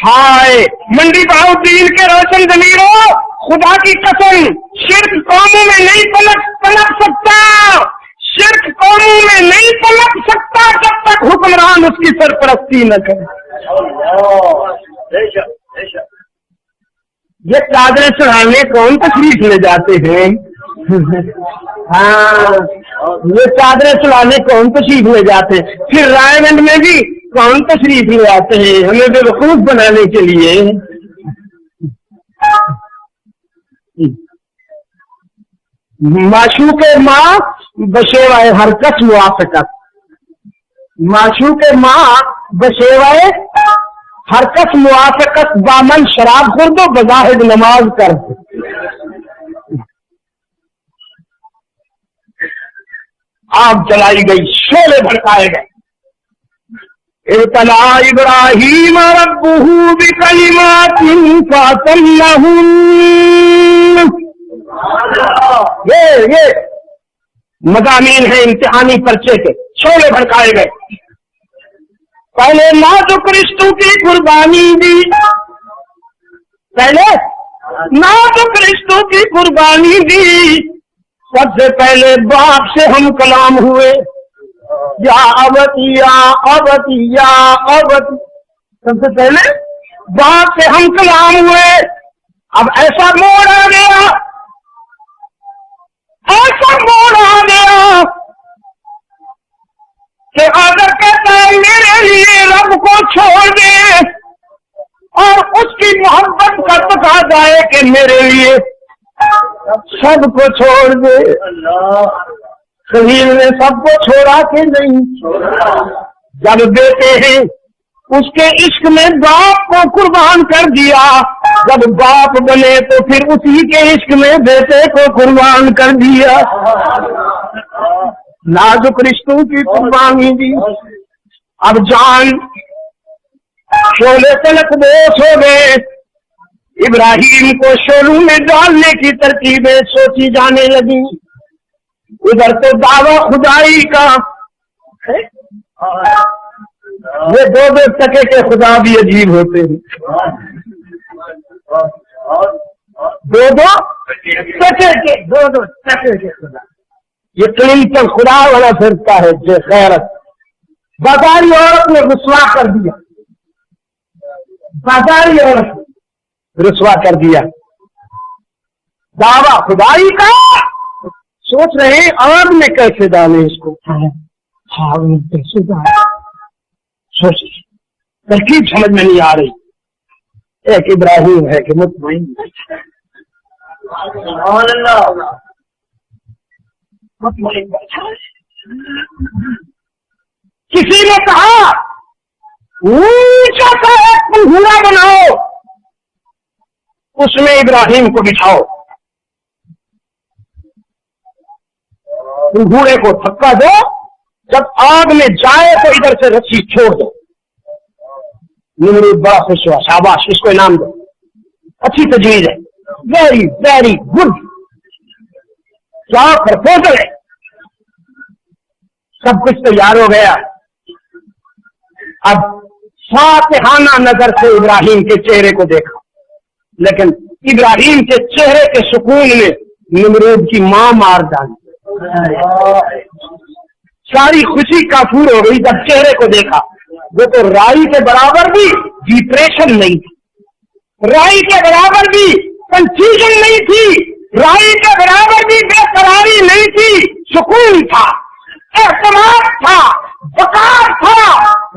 ہائے منڈی بہاؤدین کے روشن ضمیروں، خدا کی قسم شرک قوموں میں نہیں پلک سکتا، شرک قوموں میں نہیں پلک سکتا جب تک حکمران اس کی سرپرستی نہ کرے۔ یہ چادریں چڑھانے کون تشریف لے جاتے ہیں؟ ہاں یہ چادریں چڑھانے کون تشریف لے جاتے ہیں؟ پھر رائے گنج میں بھی کون تشریف لے آتے ہیں ہمیں بے وقوف بنانے کے لیے؟ معشوق ماں بشیوائے ہر کس موافقت، معشوق ماں بشیوائے ہر کس موافقت، بامن شراب خورد و بظاہر نماز کر، آگ جلائی گئی، شعلے بھڑکائے گئے۔ ابتلا ابراہیم ربہ بکلمات فاتمہن، یہ مضامین ہیں امتحانی پرچے کے، شعلے بھڑکائے گئے۔ پہلے نازک رشتوں کی قربانی دی، پہلے نازک رشتوں کی قربانی دی، سب سے پہلے باپ سے ہم کلام ہوئے، یا ابتی یا ابتی یا ابتی، سب سے پہلے باپ سے ہم کلام ہوئے۔ اب ایسا موڑ آ گیا، ایسا موڑ آ گیا لیے رب کو چھوڑ دے اور اس کی محبت کا تقاضا ہے کہ میرے لیے سب کو چھوڑ دے. خلیل نے سب کو چھوڑا کہ نہیں؟ جب بیٹے ہیں اس کے عشق میں باپ کو قربان کر دیا, جب باپ بنے تو پھر اسی کے عشق میں بیٹے کو قربان کر دیا. نازک رشتوں کی قربانی دی. اب جان شعلے تلک دوش ہو گئے. ابراہیم کو شعلوں میں ڈالنے کی ترکیبیں سوچی جانے لگی. ادھر تو دعویٰ خدائی کا, یہ دو ٹکے کے خدا بھی عجیب ہوتے ہیں. دو ٹکے کے خدا, یہ کلنٹن خدا والا پھرتا ہے جو خیرت. بازاری عورت نے رسوا کر دیا, بازاری عورت رسوا کر دیا. دعویٰ خدائی کا سوچ رہے ہیں آگ میں کیسے ڈالیں اس کو, آگ میں کیسے ڈالیں, سوچ ترکیب سمجھ میں نہیں آ رہی. ایک ابراہیم ہے کہ مطمئن بیٹھا ہے. کسی نے کہا اونچا سا ایک پنگھورا بناؤ, اس میں ابراہیم کو بٹھاؤ. پنگھورے کو دھکا دو, جب آگ میں جائے تو ادھر سے رسی چھوڑ دو. نمرود بڑا خوش ہوا, شاباش اس کو انعام دو, اچھی تجویز ہے, ویری ویری گڈ, کیا پرپوزل ہے. سب کچھ تیار ہو گیا. اب فاتحانہ نظر سے ابراہیم کے چہرے کو دیکھا, لیکن ابراہیم کے چہرے کے سکون میں نمرود کی ماں مار ڈالی. ساری خوشی کافور ہو گئی جب چہرے کو دیکھا. وہ تو رائی کے برابر بھی ڈپریشن نہیں تھی, رائی کے برابر بھی کنفیوژن نہیں تھی, رائی کے برابر بھی بے قراری نہیں تھی. سکون تھا, اعتماد تھا, وقار تھا,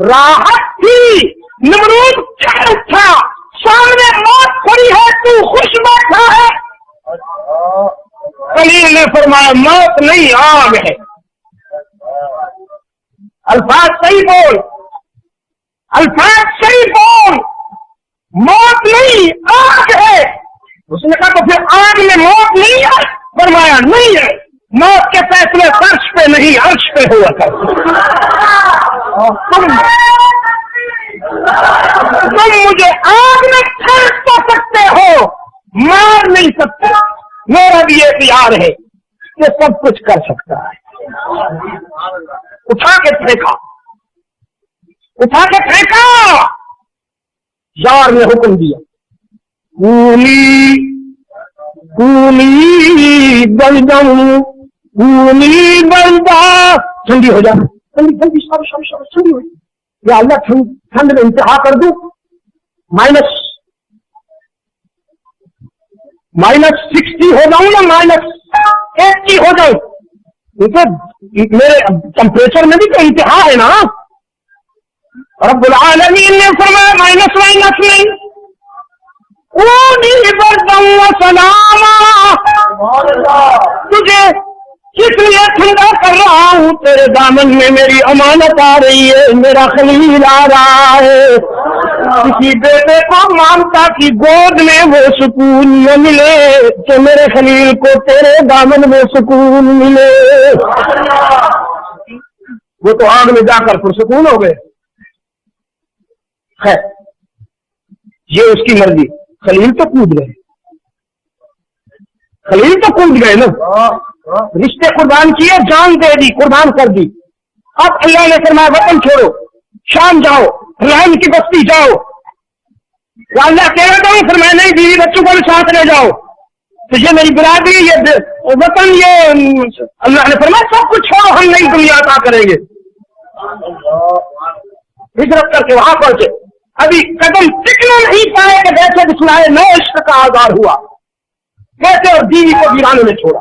راحت تھی. نمرود چین تھا, سامنے موت کھڑی ہے, تو خوش بیٹھا ہے. خلیل نے فرمایا موت نہیں آگ ہے. الفاظ صحیح بول, الفاظ صحیح بول, موت نہیں آگ ہے. اس نے کہا تو پھر آگ میں موت نہیں ہے؟ فرمایا نہیں ہے, موت کے فیصلے فرش پہ نہیں عرش پہ ہوا کر. تم مجھے آگ میں پھینک تو سکتے ہو, مار نہیں سکتے. میرا بھی یہ پیار ہے کہ سب کچھ کر سکتا ہے. اٹھا کے پھینکا, اٹھا کے پھینکا. یار نے حکم دیا, کولی بن جاؤں, کولی بن جا. ٹھنڈی ہو جا, ٹھنڈی ٹھنڈی ٹھنڈی ہو جا. یا اللہ ٹھنڈ میں انتہا کر دوں, -60 ہو جاؤں یا -80 ہو جاؤں. میرے ٹمپریچر میں بھی تو انتہا ہے نا. رب العالمین نے فرمایا مائنس نہیں, سلاما. تجھے کس لیے ٹھنڈا کر رہا ہوں, تیرے دامن میں میری امانت آ رہی ہے, میرا خلیل آ رہا ہے. کسی بیٹے کو مامتا کی گود میں وہ سکون نہ ملے کہ میرے خلیل کو تیرے دامن میں سکون ملے. وہ تو آگ میں جا کر پرسکون ہو گئے. خیر, یہ اس کی مرضی. خلیل تو کود گئے, خلیل تو کود گئے نا. رشتے قربان کیے, جان دے دی, قربان کر دی. اب اللہ نے فرمایا وطن چھوڑو, شام جاؤ, رحم کی بستی جاؤ. اللہ کہہ رہا ہوں, فرمایا نہیں, بیوی بچوں کو بھی ساتھ لے جاؤ. تو یہ میری برادری, یہ وطن, یہ اللہ نے فرمایا سب کچھ چھوڑو, ہم نئی دنیا عطا کریں گے. ہجرت کر کے وہاں پہنچے. ابھی قدم ٹکنا نہیں پائے کہ جیسے دکھلائے نو عشق کا آزار ہوا. کیسے اور بیوی کو ویرانوں میں چھوڑا.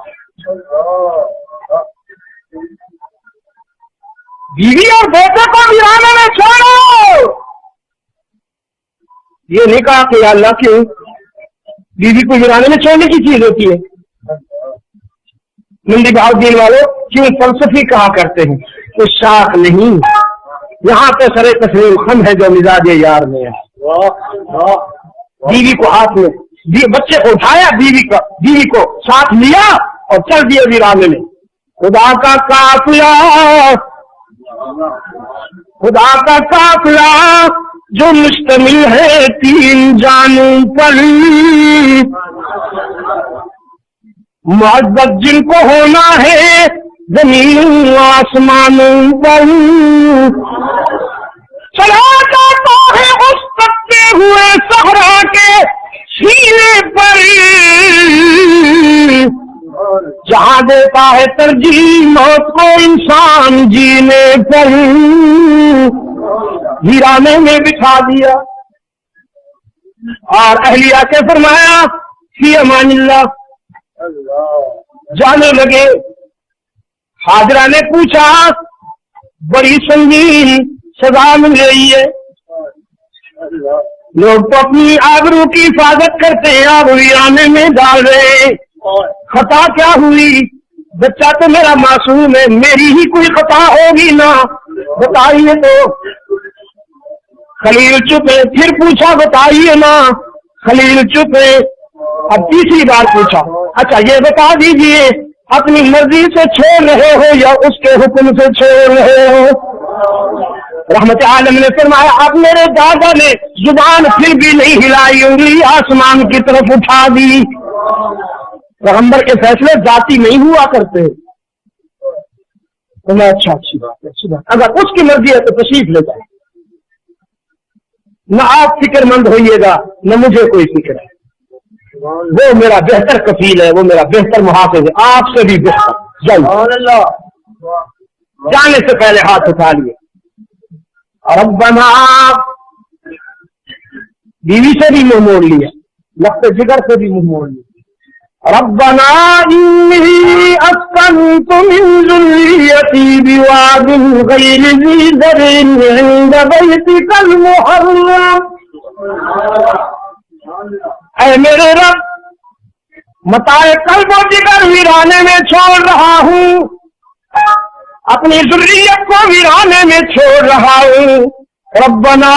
بیوی اور بیٹے کو ویرانے میں چھوڑو. یہ نہیں کہا کہ یا اللہ کیوں بیوی کو ویرانے میں چھوڑنے کی چیز ہوتی ہے. مندی بہاؤدین والوں کیوں فلسفی کہا کرتے ہیں؟ کچھ شاخ نہیں، یہاں پہ سرے تسلیم خم ہے جو مزاج یار میں ہے. بیوی کو ہاتھ میں بچے کو اٹھایا، بیوی کو ساتھ لیا اور چل دیے ویرانے میں. خدا کا قافلہ جو مشتمل ہے 3 جانوں پر، معزز جن کو ہونا ہے زمین و آسمانوں پر، چلا جاتا ہے اس تکتے ہوئے صحرا کے سینے پر، جہاں دیتا ہے ترجیح موت کو انسان جینے پر. ویرانے میں بٹھا دیا اور اہلیہ کے فرمایا فی امان اللہ. جانے لگے. حاضرہ نے پوچھا بڑی سنگین سزا مل رہی ہے. لوگ تو اپنی آبرو کی حفاظت کرتے ہیں، آپ ویرانے میں ڈال رہے. خطا کیا ہوئی؟ بچہ تو میرا معصوم ہے، میری ہی کوئی خطا ہوگی نا، بتائیے. تو خلیل چپ ہے. پھر پوچھا بتائیے نا. خلیل چپ ہے. اب تیسری بار پوچھا اچھا یہ بتا دیجئے اپنی مرضی سے چھوڑ رہے ہو یا اس کے حکم سے چھوڑ رہے ہو؟ رحمت عالم نے فرمایا اب میرے دادا نے زبان پھر بھی نہیں ہلائی، انگلی آسمان کی طرف اٹھا دی. پیغمبر کے فیصلے ذاتی نہیں ہوا کرتے. اچھا اچھی بات ہے، اچھی بات. اگر اس کی مرضی ہے تو تشریف لے جائے. نہ آپ فکر مند ہوئیے گا نہ مجھے کوئی فکر ہے. وہ میرا بہتر کفیل ہے، وہ میرا بہتر محافظ ہے، آپ سے بھی بہتر. جانے سے پہلے ہاتھ اٹھا لیے. ربنا بیوی سے بھی منہ موڑ لیا، لفظ جگر سے بھی منہ موڑ لیا. ربنا انی اسکنت من ذریتی بواد غیر ذی زرع عند بیتک المحرم. اے میرے رب متاع قلب و جگر ویرانے میں چھوڑ رہا ہوں، اپنی ذریت کو ویرانے میں چھوڑ رہا ہوں. ربنا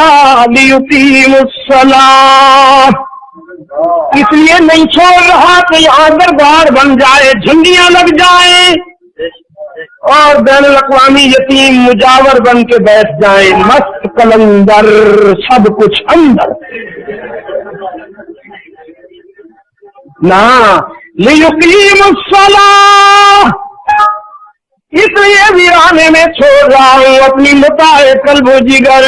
لیقیموا الصلاۃ، اس لیے نہیں چھوڑ رہا کہ یہاں دربار بن جائے، جھنڈیاں لگ جائیں اور بین الاقوامی یتیم مجاور بن کے بیٹھ جائیں، مست کلندر سب کچھ اندر. نہ لیقیموا الصلاۃ، اس لیے ویرانے میں چھوڑ رہا ہوں اپنی متاع قلب و جگر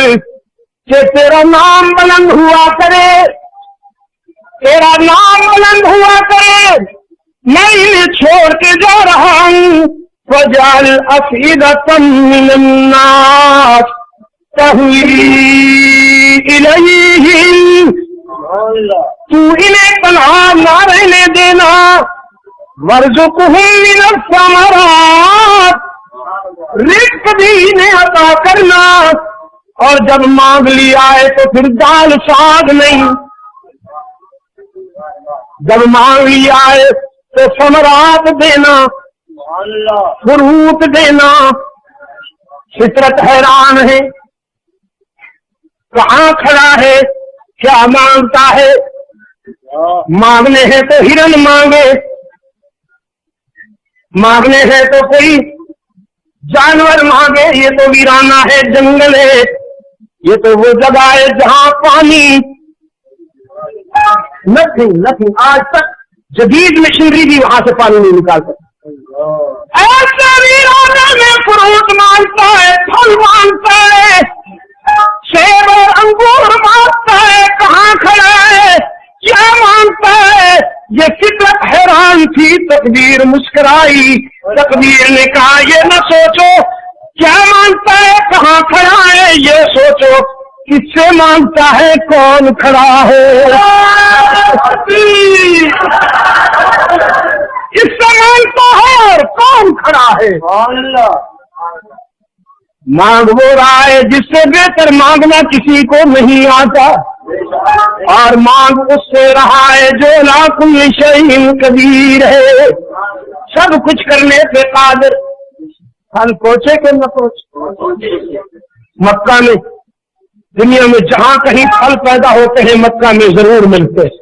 کہ تیرا نام بلند ہوا کرے، تیرا نام بلند ہوا کرے. میں انہیں چھوڑ کے جا رہا ہوں. وَجَعَلْ أَفْئِدَةً مِّنَ النَّاسِ تَهْوِي إِلَيْهِمْ، تو انہیں تنہا نہ رہنے دینا. وَارْزُقْهُم مِّنَ الثَّمَرَاتِ، رزق بھی انہیں عطا کرنا. اور جب مانگ لیا ہے تو پھر دال ساگ نہیں، جب مانگ لیا ہے تو ثمرات دینا، فروٹ دینا. فطرت حیران ہے، کہاں کھڑا ہے، کیا مانگتا ہے. مانگنے ہیں تو ہرن مانگے، مانگنے ہیں تو کوئی جانور مانگے. یہ تو ویرانہ ہے، جنگل ہے، یہ تو وہ جگہ ہے جہاں پانی نتھنگ. آج تک جدید مشینری بھی وہاں سے پانی نہیں نکال سکتی. ایسے ویرانے میں فروٹ مانگتا ہے، پھل مانگتا ہے، سیب اور انگور مانگتا ہے. کہاں کھڑا ہے، کیا مانگتا ہے. یہ فطرت حیران تھی. تقدیر مسکرائی. تقدیر نے کہا یہ نہ سوچو کیا مانگتا ہے، کہاں کھڑا ہے، یہ سوچو کس سے مانگتا ہے، کون کھڑا ہے. کس سے مانگتا ہے اور کون کھڑا ہے. مانگ وہ رہا ہے جس سے بہتر مانگنا کسی کو نہیں آتا، اور مانگ اس سے رہا ہے جو لا کل شیء قدیر ہے، سب کچھ کرنے پہ قادر۔ پھل پہنچے کہ نہ پہنچے؟ مکہ میں، دنیا میں جہاں کہیں پھل پیدا ہوتے ہیں مکہ میں ضرور ملتے ہیں،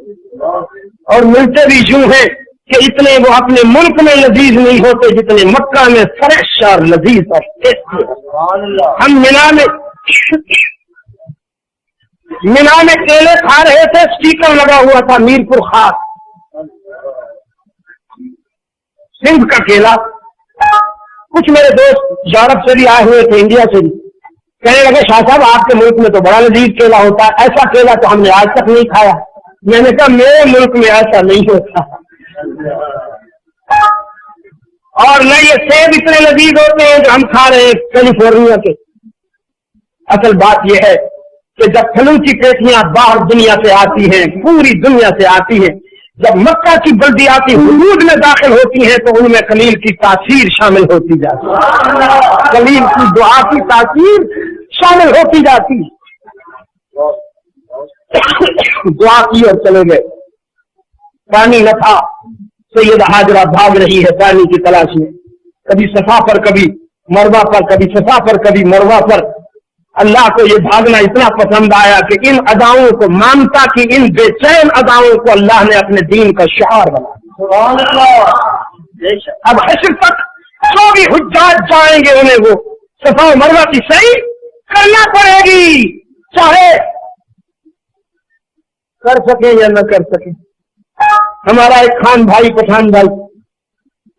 اور ملتے بھی یوں ہیں کہ اتنے وہ اپنے ملک میں لذیذ نہیں ہوتے جتنے مکہ میں فریش اور لذیذ اور ٹیسٹی۔ ہم مینا میں کیلے کھا رہے تھے، اسٹیکر لگا ہوا تھا میر پور خاص سندھ کا کیلا۔ کچھ میرے دوست یورپ سے بھی آئے ہوئے تھے، انڈیا سے بھی، کہنے لگے شاہ صاحب آپ کے ملک میں تو بڑا لذیذ کیلا ہوتا ہے، ایسا کیلا تو ہم نے آج تک نہیں کھایا۔ میں نے کہا میرے ملک میں ایسا نہیں ہوتا، اور نہ یہ سیب اتنے لذیذ ہوتے ہیں جو ہم کھا رہے ہیں کیلیفورنیا کے۔ اصل بات یہ ہے کہ جب پھلوں کی پیٹیاں باہر دنیا سے آتی ہیں، پوری دنیا سے آتی ہیں، جب مکہ کی بلدیاتی حدود میں داخل ہوتی ہیں تو ان میں خلیل کی تاثیر شامل ہوتی جاتی ہے، خلیل کی دعا کی تاثیر شامل ہوتی جاتی ہے۔ دعا کی اور چلے گئے، پانی نہ تھا، سیدہ ہاجرہ بھاگ رہی ہے پانی کی تلاش میں، کبھی صفا پر کبھی مروہ پر، کبھی صفا پر کبھی مروہ پر۔ اللہ کو یہ بھاگنا اتنا پسند آیا کہ ان اداؤں کو، مامتا کی ان بے چین اداؤں کو اللہ نے اپنے دین کا شعار بنا۔ اب حشر تک جو بھی حجاج جائیں گے انہیں وہ صفا و مروہ کی سعی کرنا پڑے گی، چاہے کر سکے یا نہ کر سکے۔ ہمارا ایک خان بھائی، پٹھان بھائی،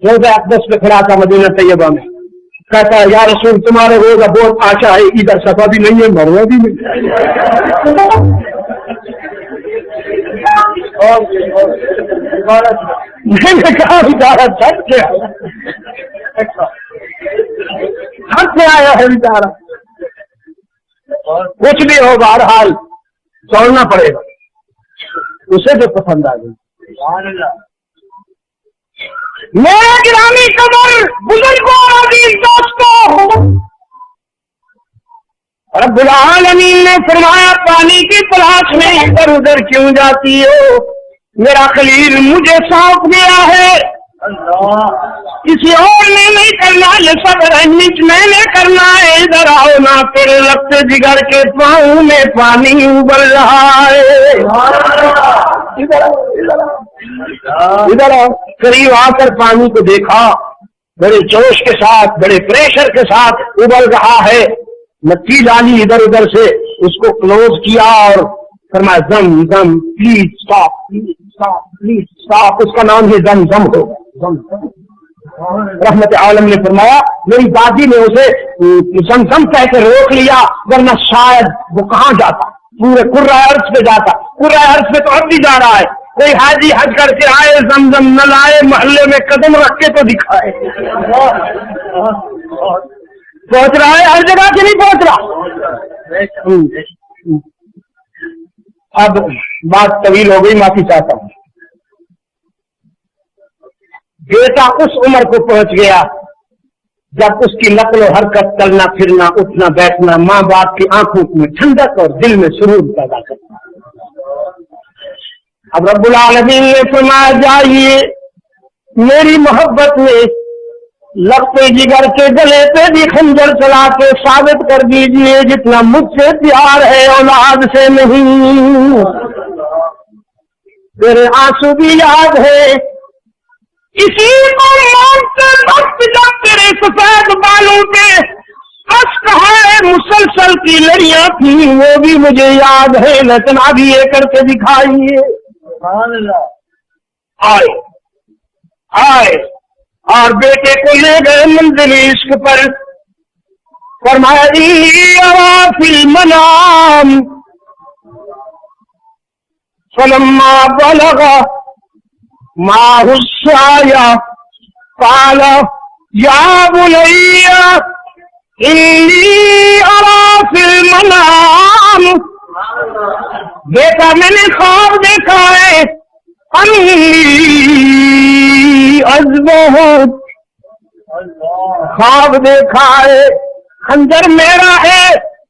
روزہ اقدس پہ کھڑا تھا مدینہ طیبہ میں، کہتا ہے یا رسول تمہارے روزہ بہت آچا ہے، ادھر صفا بھی نہیں ہے مروہ بھی نہیں۔ میں نے کہا بیچارہ چھٹ گیا، چھٹ سے آیا ہے بیچارہ، کچھ بھی ہو بہرحال چھوڑنا پڑے گا، اسے جو پسند آ گئی۔ میرے گرامی قدر بزرگوں اور عزیز دوستوں، رب العالمین نے فرمایا پانی کی تلاش میں ادھر ادھر کیوں جاتی ہو، میرا خلیل مجھے سونپ گیا ہے، کسی اور نے نہیں کرنا، یہ سب رحمت میں نے کرنا ہے، ادھر آؤ نا، تیرے لگتے جگر کے پاؤں میں پانی ابل رہا ہے، ادھر آؤ۔ قریب آ کر پانی کو دیکھا، بڑے جوش کے ساتھ، بڑے پریشر کے ساتھ ابل رہا ہے، مٹی ڈالی ادھر ادھر سے، اس کو کلوز کیا اور فرمایا زم زم please stop, please stop, please stop, اس کا نام ہی زم زم ہو۔ رحمت عالم نے فرمایا میری دادی نے اسے زم زم کہہ کے روک لیا، ورنہ شاید وہ کہاں جاتا، پورے قرہ ارض پہ جاتا، قرہ ارض پہ تو اب بھی جا رہا ہے، کوئی حاجی حج کر کے آئے زمزم نہ لائے، محلے میں قدم رکھ کے تو دکھائے، پہنچ رہا ہے ہر جگہ کہ نہیں پہنچ رہا؟ اب بات طویل ہو گئی، معافی چاہتا ہوں۔ بیٹا اس عمر کو پہنچ گیا جب اس کی نقل و حرکت، چلنا پھرنا، اٹھنا بیٹھنا ماں باپ کی آنکھوں میں ٹھنڈک اور دل میں سرور پیدا کرتا۔ اب رب العالمین نے فرمایا جائیے میری محبت میں لگتے جگر کے گلے پہ بھی خنجر چلا کے ثابت کر دیجئے جتنا مجھ سے پیار ہے اولاد سے نہیں۔ تیرے آنسو بھی یاد ہے اسی کو مانتے وقت جب تیرے سفید بالوں پہ مسلسل کی لڑیاں تھیں، وہ بھی مجھے یاد ہے، لیکن ابھی یہ کر کے دکھائیے۔ آئے اور بیٹے کو لے گئے منزل عشق پر، فرمایا فی المنام فلما بلغ معه السعي قال یا بنی انی ارى فی المنام، بیٹا میں نے خواب دیکھا ہے، خواب دیکھا ہے، خنجر میرا ہے،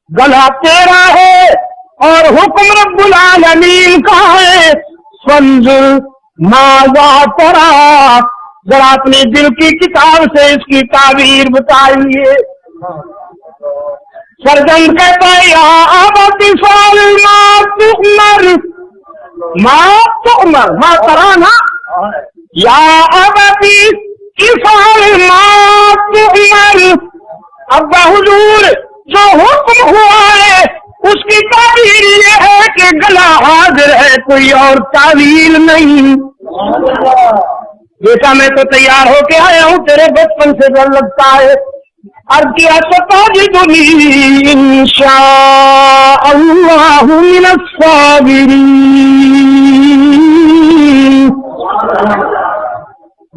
گلا تیرا ہے، اور حکم رب العالمین کا ہے۔ فانظر ماذا ترى، ذرا اپنے دل کی کتاب سے اس کی تعبیر بتائیے۔ فرزند کہتا ہے یا ابت افعل ما تؤمر، ما تؤمر، ما ترانا، یا ابت افعل ما تؤمر۔ ابا حضور جو حکم ہوا ہے اس کی تعبیر یہ ہے کہ گلا حاضر ہے، کوئی اور تعویل نہیں۔ بیٹا میں تو تیار ہو کے آیا ہوں، تیرے بچپن سے ڈر لگتا ہے۔ عرض کیا ستجدنی انشاء اللہ من الصابرین،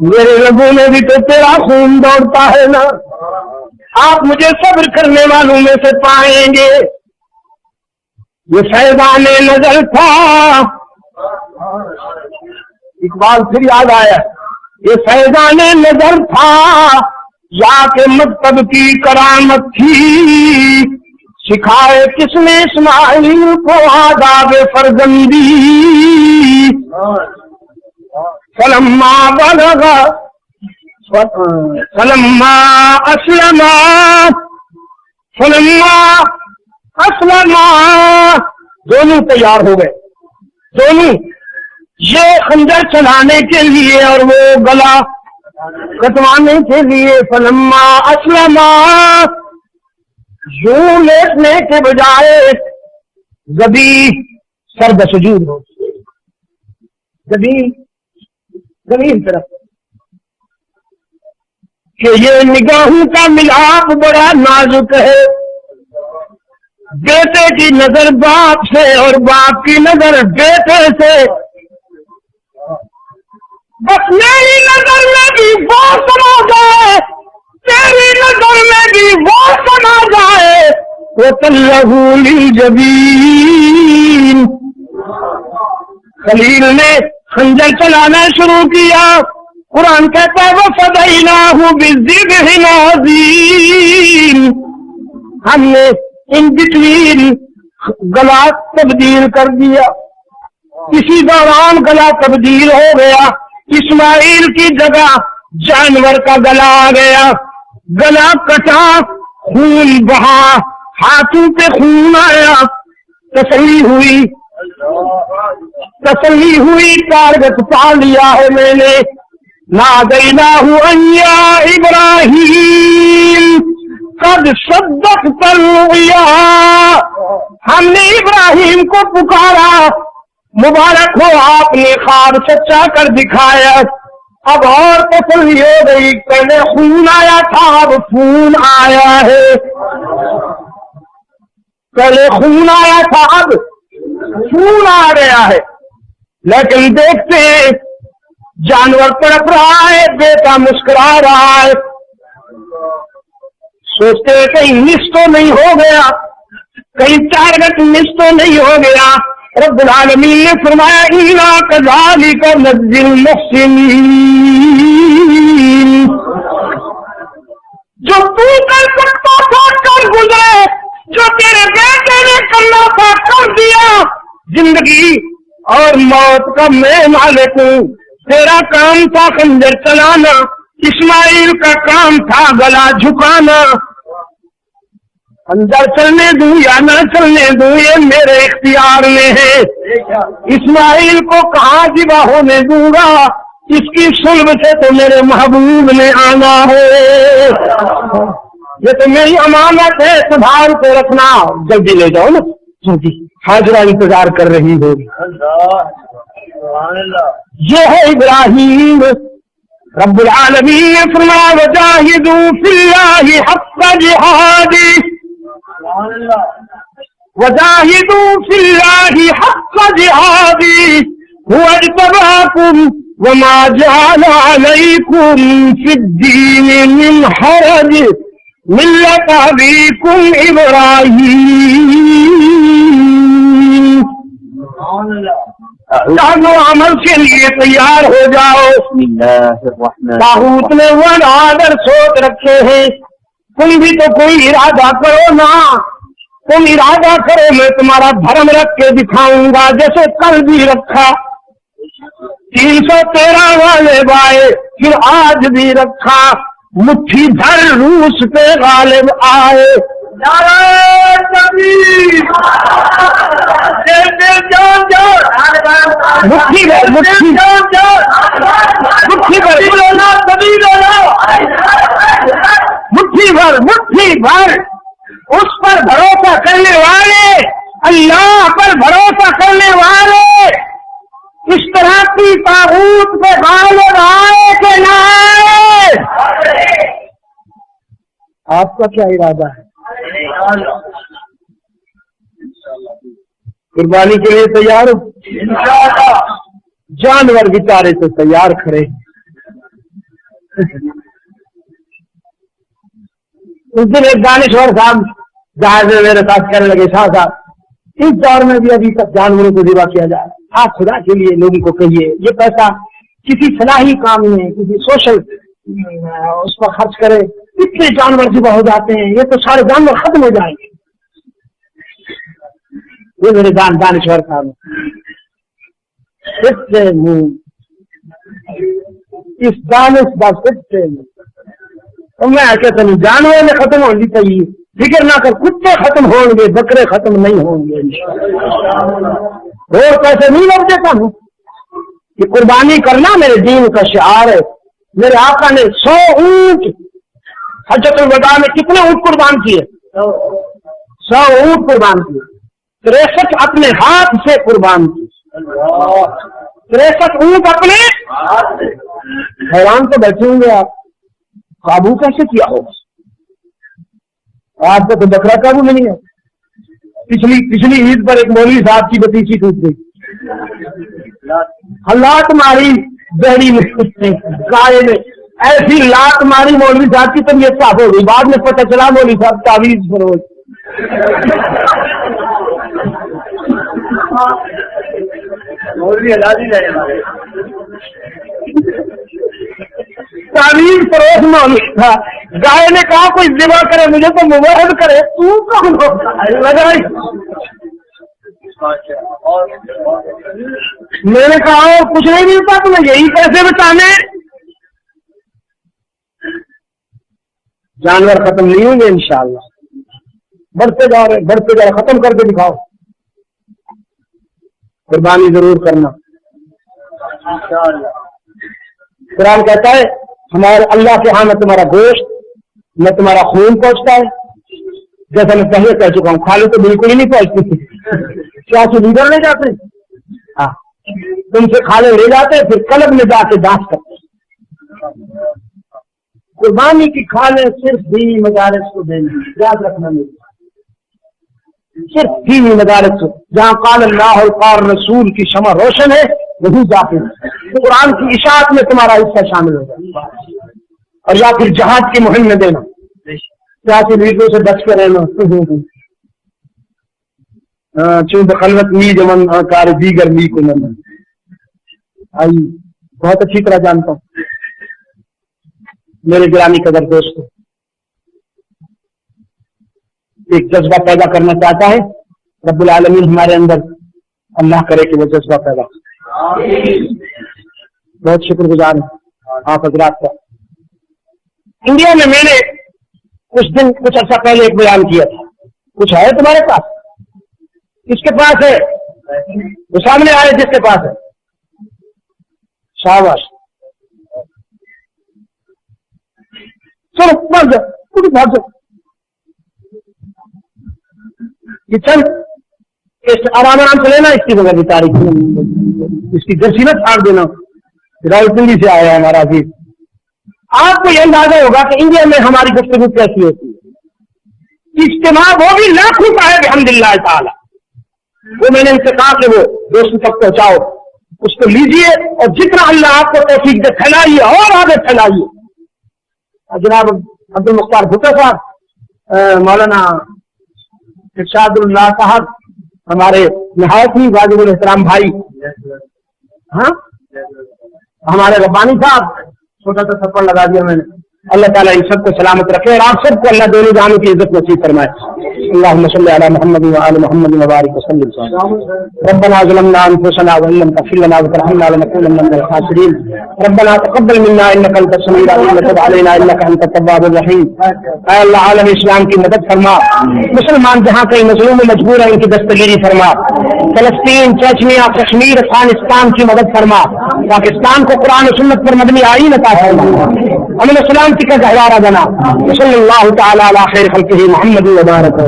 میرے رگوں میں بھی تو تیرا خون دوڑتا ہے نا، آپ مجھے صبر کرنے والوں میں سے پائیں گے۔ یہ فیضان نظر تھا، اقبال پھر یاد آیا، یہ فیضان نظر تھا یا کہ مکتب کی کرامت تھی، سکھائے کس نے اسماعیل کو آداب فرزندی۔ فلما بلغ فلما اسلما دونوں تیار ہو گئے، دونوں، یہ خنجر چلانے کے لیے اور وہ گلا کٹوانے کے لیے۔ فلما اسلما، یوں لیٹنے کے بجائے زبی سر بسجود ہو، زمین طرف، کہ یہ نگاہوں کا ملاپ بڑا نازک ہے، بیٹے کی نظر باپ سے اور باپ کی نظر بیٹے سے، بس میری نظر میں بھی وہ سما جائے، تیری نظر میں بھی وہ سما جائے، وَتَلَّهُ لِلْجَبِينِ۔ خلیل نے خنجر چلانا شروع کیا، قرآن کہتا ہے وَفَدَيْنَاهُ بِالذِّبْحِ الْعَظِيمِ، ہم نے ان بٹوین گلا تبدیل کر دیا، کسی دوران گلا تبدیل ہو گیا، اسماعیل کی جگہ جانور کا گلا آ گیا، گلا کٹا، خون بہا، ہاتھوں پہ خون آیا، تسلی ہوئی، ٹارگٹ پا لیا ہے میں نے۔ نادیناہ ان یا ابراہیم قد صدقت الرؤیا، ہم نے ابراہیم کو پکارا، مبارک ہو آپ نے خواب سچا کر دکھایا۔ اب اور تسلی ہو گئی، پہلے خون آیا تھا اب خون آیا ہے، پہلے خون آیا تھا اب خون آ گیا ہے۔ لیکن دیکھتے ہیں جانور تڑپ رہا ہے، بیٹا مسکرا رہا ہے، سوچتے ہیں کہیں مس تو نہیں ہو گیا، کہیں ٹارگٹ مس تو نہیں ہو گیا۔ رب العالمین نے فرمایا اِنَّا كَذَلِكَ نَجْزِي الْمُحْسِنِينَ، جو تو کر سکتا تھا کر گزرے، جو تیرے بیٹے نے کرنا تھا کر دیا۔ زندگی اور موت کا میں مالک ہوں، تیرا کام تھا خنجر چلانا، اسماعیل کا کام تھا گلا جھکانا۔ اندر چلنے دوں یا نہ چلنے دوں یہ میرے اختیار میں ہے، اسماعیل کو کہاں ذبح ہونے دوں گا، اس کی صلب سے تو میرے محبوب نے آنا ہے، یہ تو میری امانت ہے، سنبھال کے رکھنا۔ جلدی لے جاؤ نا، جلدی، حاجرہ انتظار کر رہی ہوگی۔ یہ ہے ابراہیم۔ رب العالمین نے فرمایا وجاہدوا فی اللہ حق جہادہ، وجاہدوا فی اللہ حق جہادہ هو اجتباکم وما جعل علیکم فی الدین من حرج ملت ابیکم ابراہیم۔ جانو عمل کے لیے تیار ہو جاؤ۔ طاغوت نے ون آدر سوچ رکھے ہیں، تم بھی تو کوئی ارادہ کرو نا, تم ارادہ کرو میں تمہارا دھرم رکھ کے دکھاؤں گا جیسے کل بھی رکھا. 313 والے بائے پھر آج بھی رکھا, مٹھی بھر روس پہ غالب آئے. مٹھی بھر اس پر بھروسہ کرنے والے, اللہ پر بھروسہ کرنے والے اس طرح کی طاغوت پہ غالب آئے کہ نہ آئے. آپ کا کیا ارادہ ہے؟ قربانی کے لیے تیار ہو؟ جانور بیچارے تو تیار کھڑے. اس دن ایک دانشور صاحب جہاز میں میرے ساتھ کرنے لگے, شاہ صاحب اس دور میں بھی ابھی تک جانوروں کو ذبح کیا جائے, آپ خدا کے لیے لوگوں کو کہیے یہ پیسہ کسی فلاحی کام میں, کسی سوشل اس پر خرچ کرے. اتنے جانور ذبح ہو جاتے ہیں, یہ تو سارے جانور ختم ہو جائیں گے. یہ میرے دانشور صاحب اس دانش کا میں کہتا ہوں جانور میں ختم ہونی چاہیے, فکر نہ کر, کتے ختم ہوں گے, بکرے ختم نہیں ہوں گے. اور پیسے نہیں لگ دیتا ہوں, یہ قربانی کرنا میرے دین کا شعار ہے. میرے آقا نے 100 اونٹ حجۃ الوداع میں کتنے اونٹ قربان کیے؟ 100 اونٹ قربان کیے. 63 اپنے ہاتھ سے قربان کیے. 63 اونٹ اپنے. حیران تو بیٹھے ہوں گے آپ, قابو کیسے کیا ہوگا؟ آپ کو تو بکرا قابو نہیں ہے. پچھلی عید پر ایک مولوی صاحب کی بتیسی ٹوٹ گئی, لات ماری بہری میں, گائے میں ایسی لات ماری مولوی صاحب کی طبیعت صاف ہو گئی. بعد میں پتہ چلا مولوی صاحب تعویذ فروش. تعویذ فروش مولوی تھا. گائے نے کہا کوئی ذبح کرے مجھے تو مباحث کرے, تو کون ہوتا ہے؟ میں نے کہا اور کچھ نہیں ملتا تمہیں, یہی پیسے بچانے. جانور ختم نہیں ہوں گے انشاءاللہ, بڑھتے جا رہے, ختم کر کے دکھاؤ. قربانی ضرور کرنا. قرآن کہتا ہے ہمارے اللہ کے ہاں میں تمہارا گوشت, میں تمہارا خون پہنچتا ہے. جیسا میں پہلے کہہ چکا ہوں, کھالے تو بالکل ہی نہیں پہنچتی. سیاسی لیڈر لے جاتے, ہاں تم سے کھالے لے جاتے, پھر کلب میں جا کے جانچ کرتے. قربانی کی کھالے صرف دینی مدارس کو دینی, یاد رکھنا میری, صرف دینی مدارس کو, جہاں قال اللہ اور قال رسول کی شمع روشن ہے وہی جاتے ہیں. قرآن کی اشاعت میں تمہارا حصہ شامل ہوگا, اور یا پھر جہاد کی مہم میں دینا, سیاسی لیڈروں سے بچ کے رہنا. چونکہ خلوت می جمن کار دیگر می کو من آئی, بہت اچھی طرح جانتا ہوں. میرے گرامی قدر دوست ایک جذبہ پیدا کرنا چاہتا ہے رب العالمین ہمارے اندر, اللہ کرے کہ وہ جذبہ پیدا. بہت شکر گزار ہوں آپ حضرات کا. انڈیا میں میں نے کچھ عرصہ پہلے ایک بیان کیا تھا. کچھ ہے تمہارے پاس؟ کس کے پاس ہے؟ وہ سامنے آئے جس کے پاس ہے. شاباش, چلو بھاگ جاؤ, خود بھاگ جاؤ. یہ چل آرام سے لینا, اس کی بغیر تاریخ اس کی جرسی نہ چھاڑ دینا. راول پنڈی سے آیا ہے ہمارا عزیز. آپ کو یہ اندازہ ہوگا کہ انڈیا میں ہماری گفتگو کیسی ہوتی ہے. اجتماع وہ بھی لاکھوں کا ہے الحمدللہ تعالی. وہ میں نے ان سے کہا کہ وہ دوستوں تک پہنچاؤ, اس کو لیجئے اور جتنا اللہ آپ کو توفیق دے پھیلائیے اور آگے پھیلائیے. جناب عبد المختار بھٹو صاحب, مولانا ارشاد اللہ صاحب, ہمارے نہایت ہی واجب الاحترام بھائی, ہاں ہمارے ربانی صاحب, چھوٹا سا تھپڑ لگا دیا میں نے, اللہ تعالیٰ ان سب کو سلامت رکھے اور آپ سب کو اللہ دونوں جہانوں کی عزت نصیب فرمائے. اللهم صل على محمد وعلى محمد وبارك وسلم. ربنا ظلمنا انفسنا وان لم تغفر لنا وترحمنا لنكونن من الخاسرين. ربنا تقبل منا انك انت السميع العليم وتب علينا انك انت التواب الرحيم. اے اللہ عالم اسلام کی مدد فرما. مسلمان جہاں کہیں مظلوم و مجبور ہیں ان کی دستگیری فرما. فلسطین، چچنیا، کشمیر، افغانستان کی مدد فرما. پاکستان کو قرآن و سنت پر مبنی آئین عطا فرما. امن و سلامتی کا گہوارہ بنا. صلی اللہ تعالی علی خیر خلقہ محمد وبارک.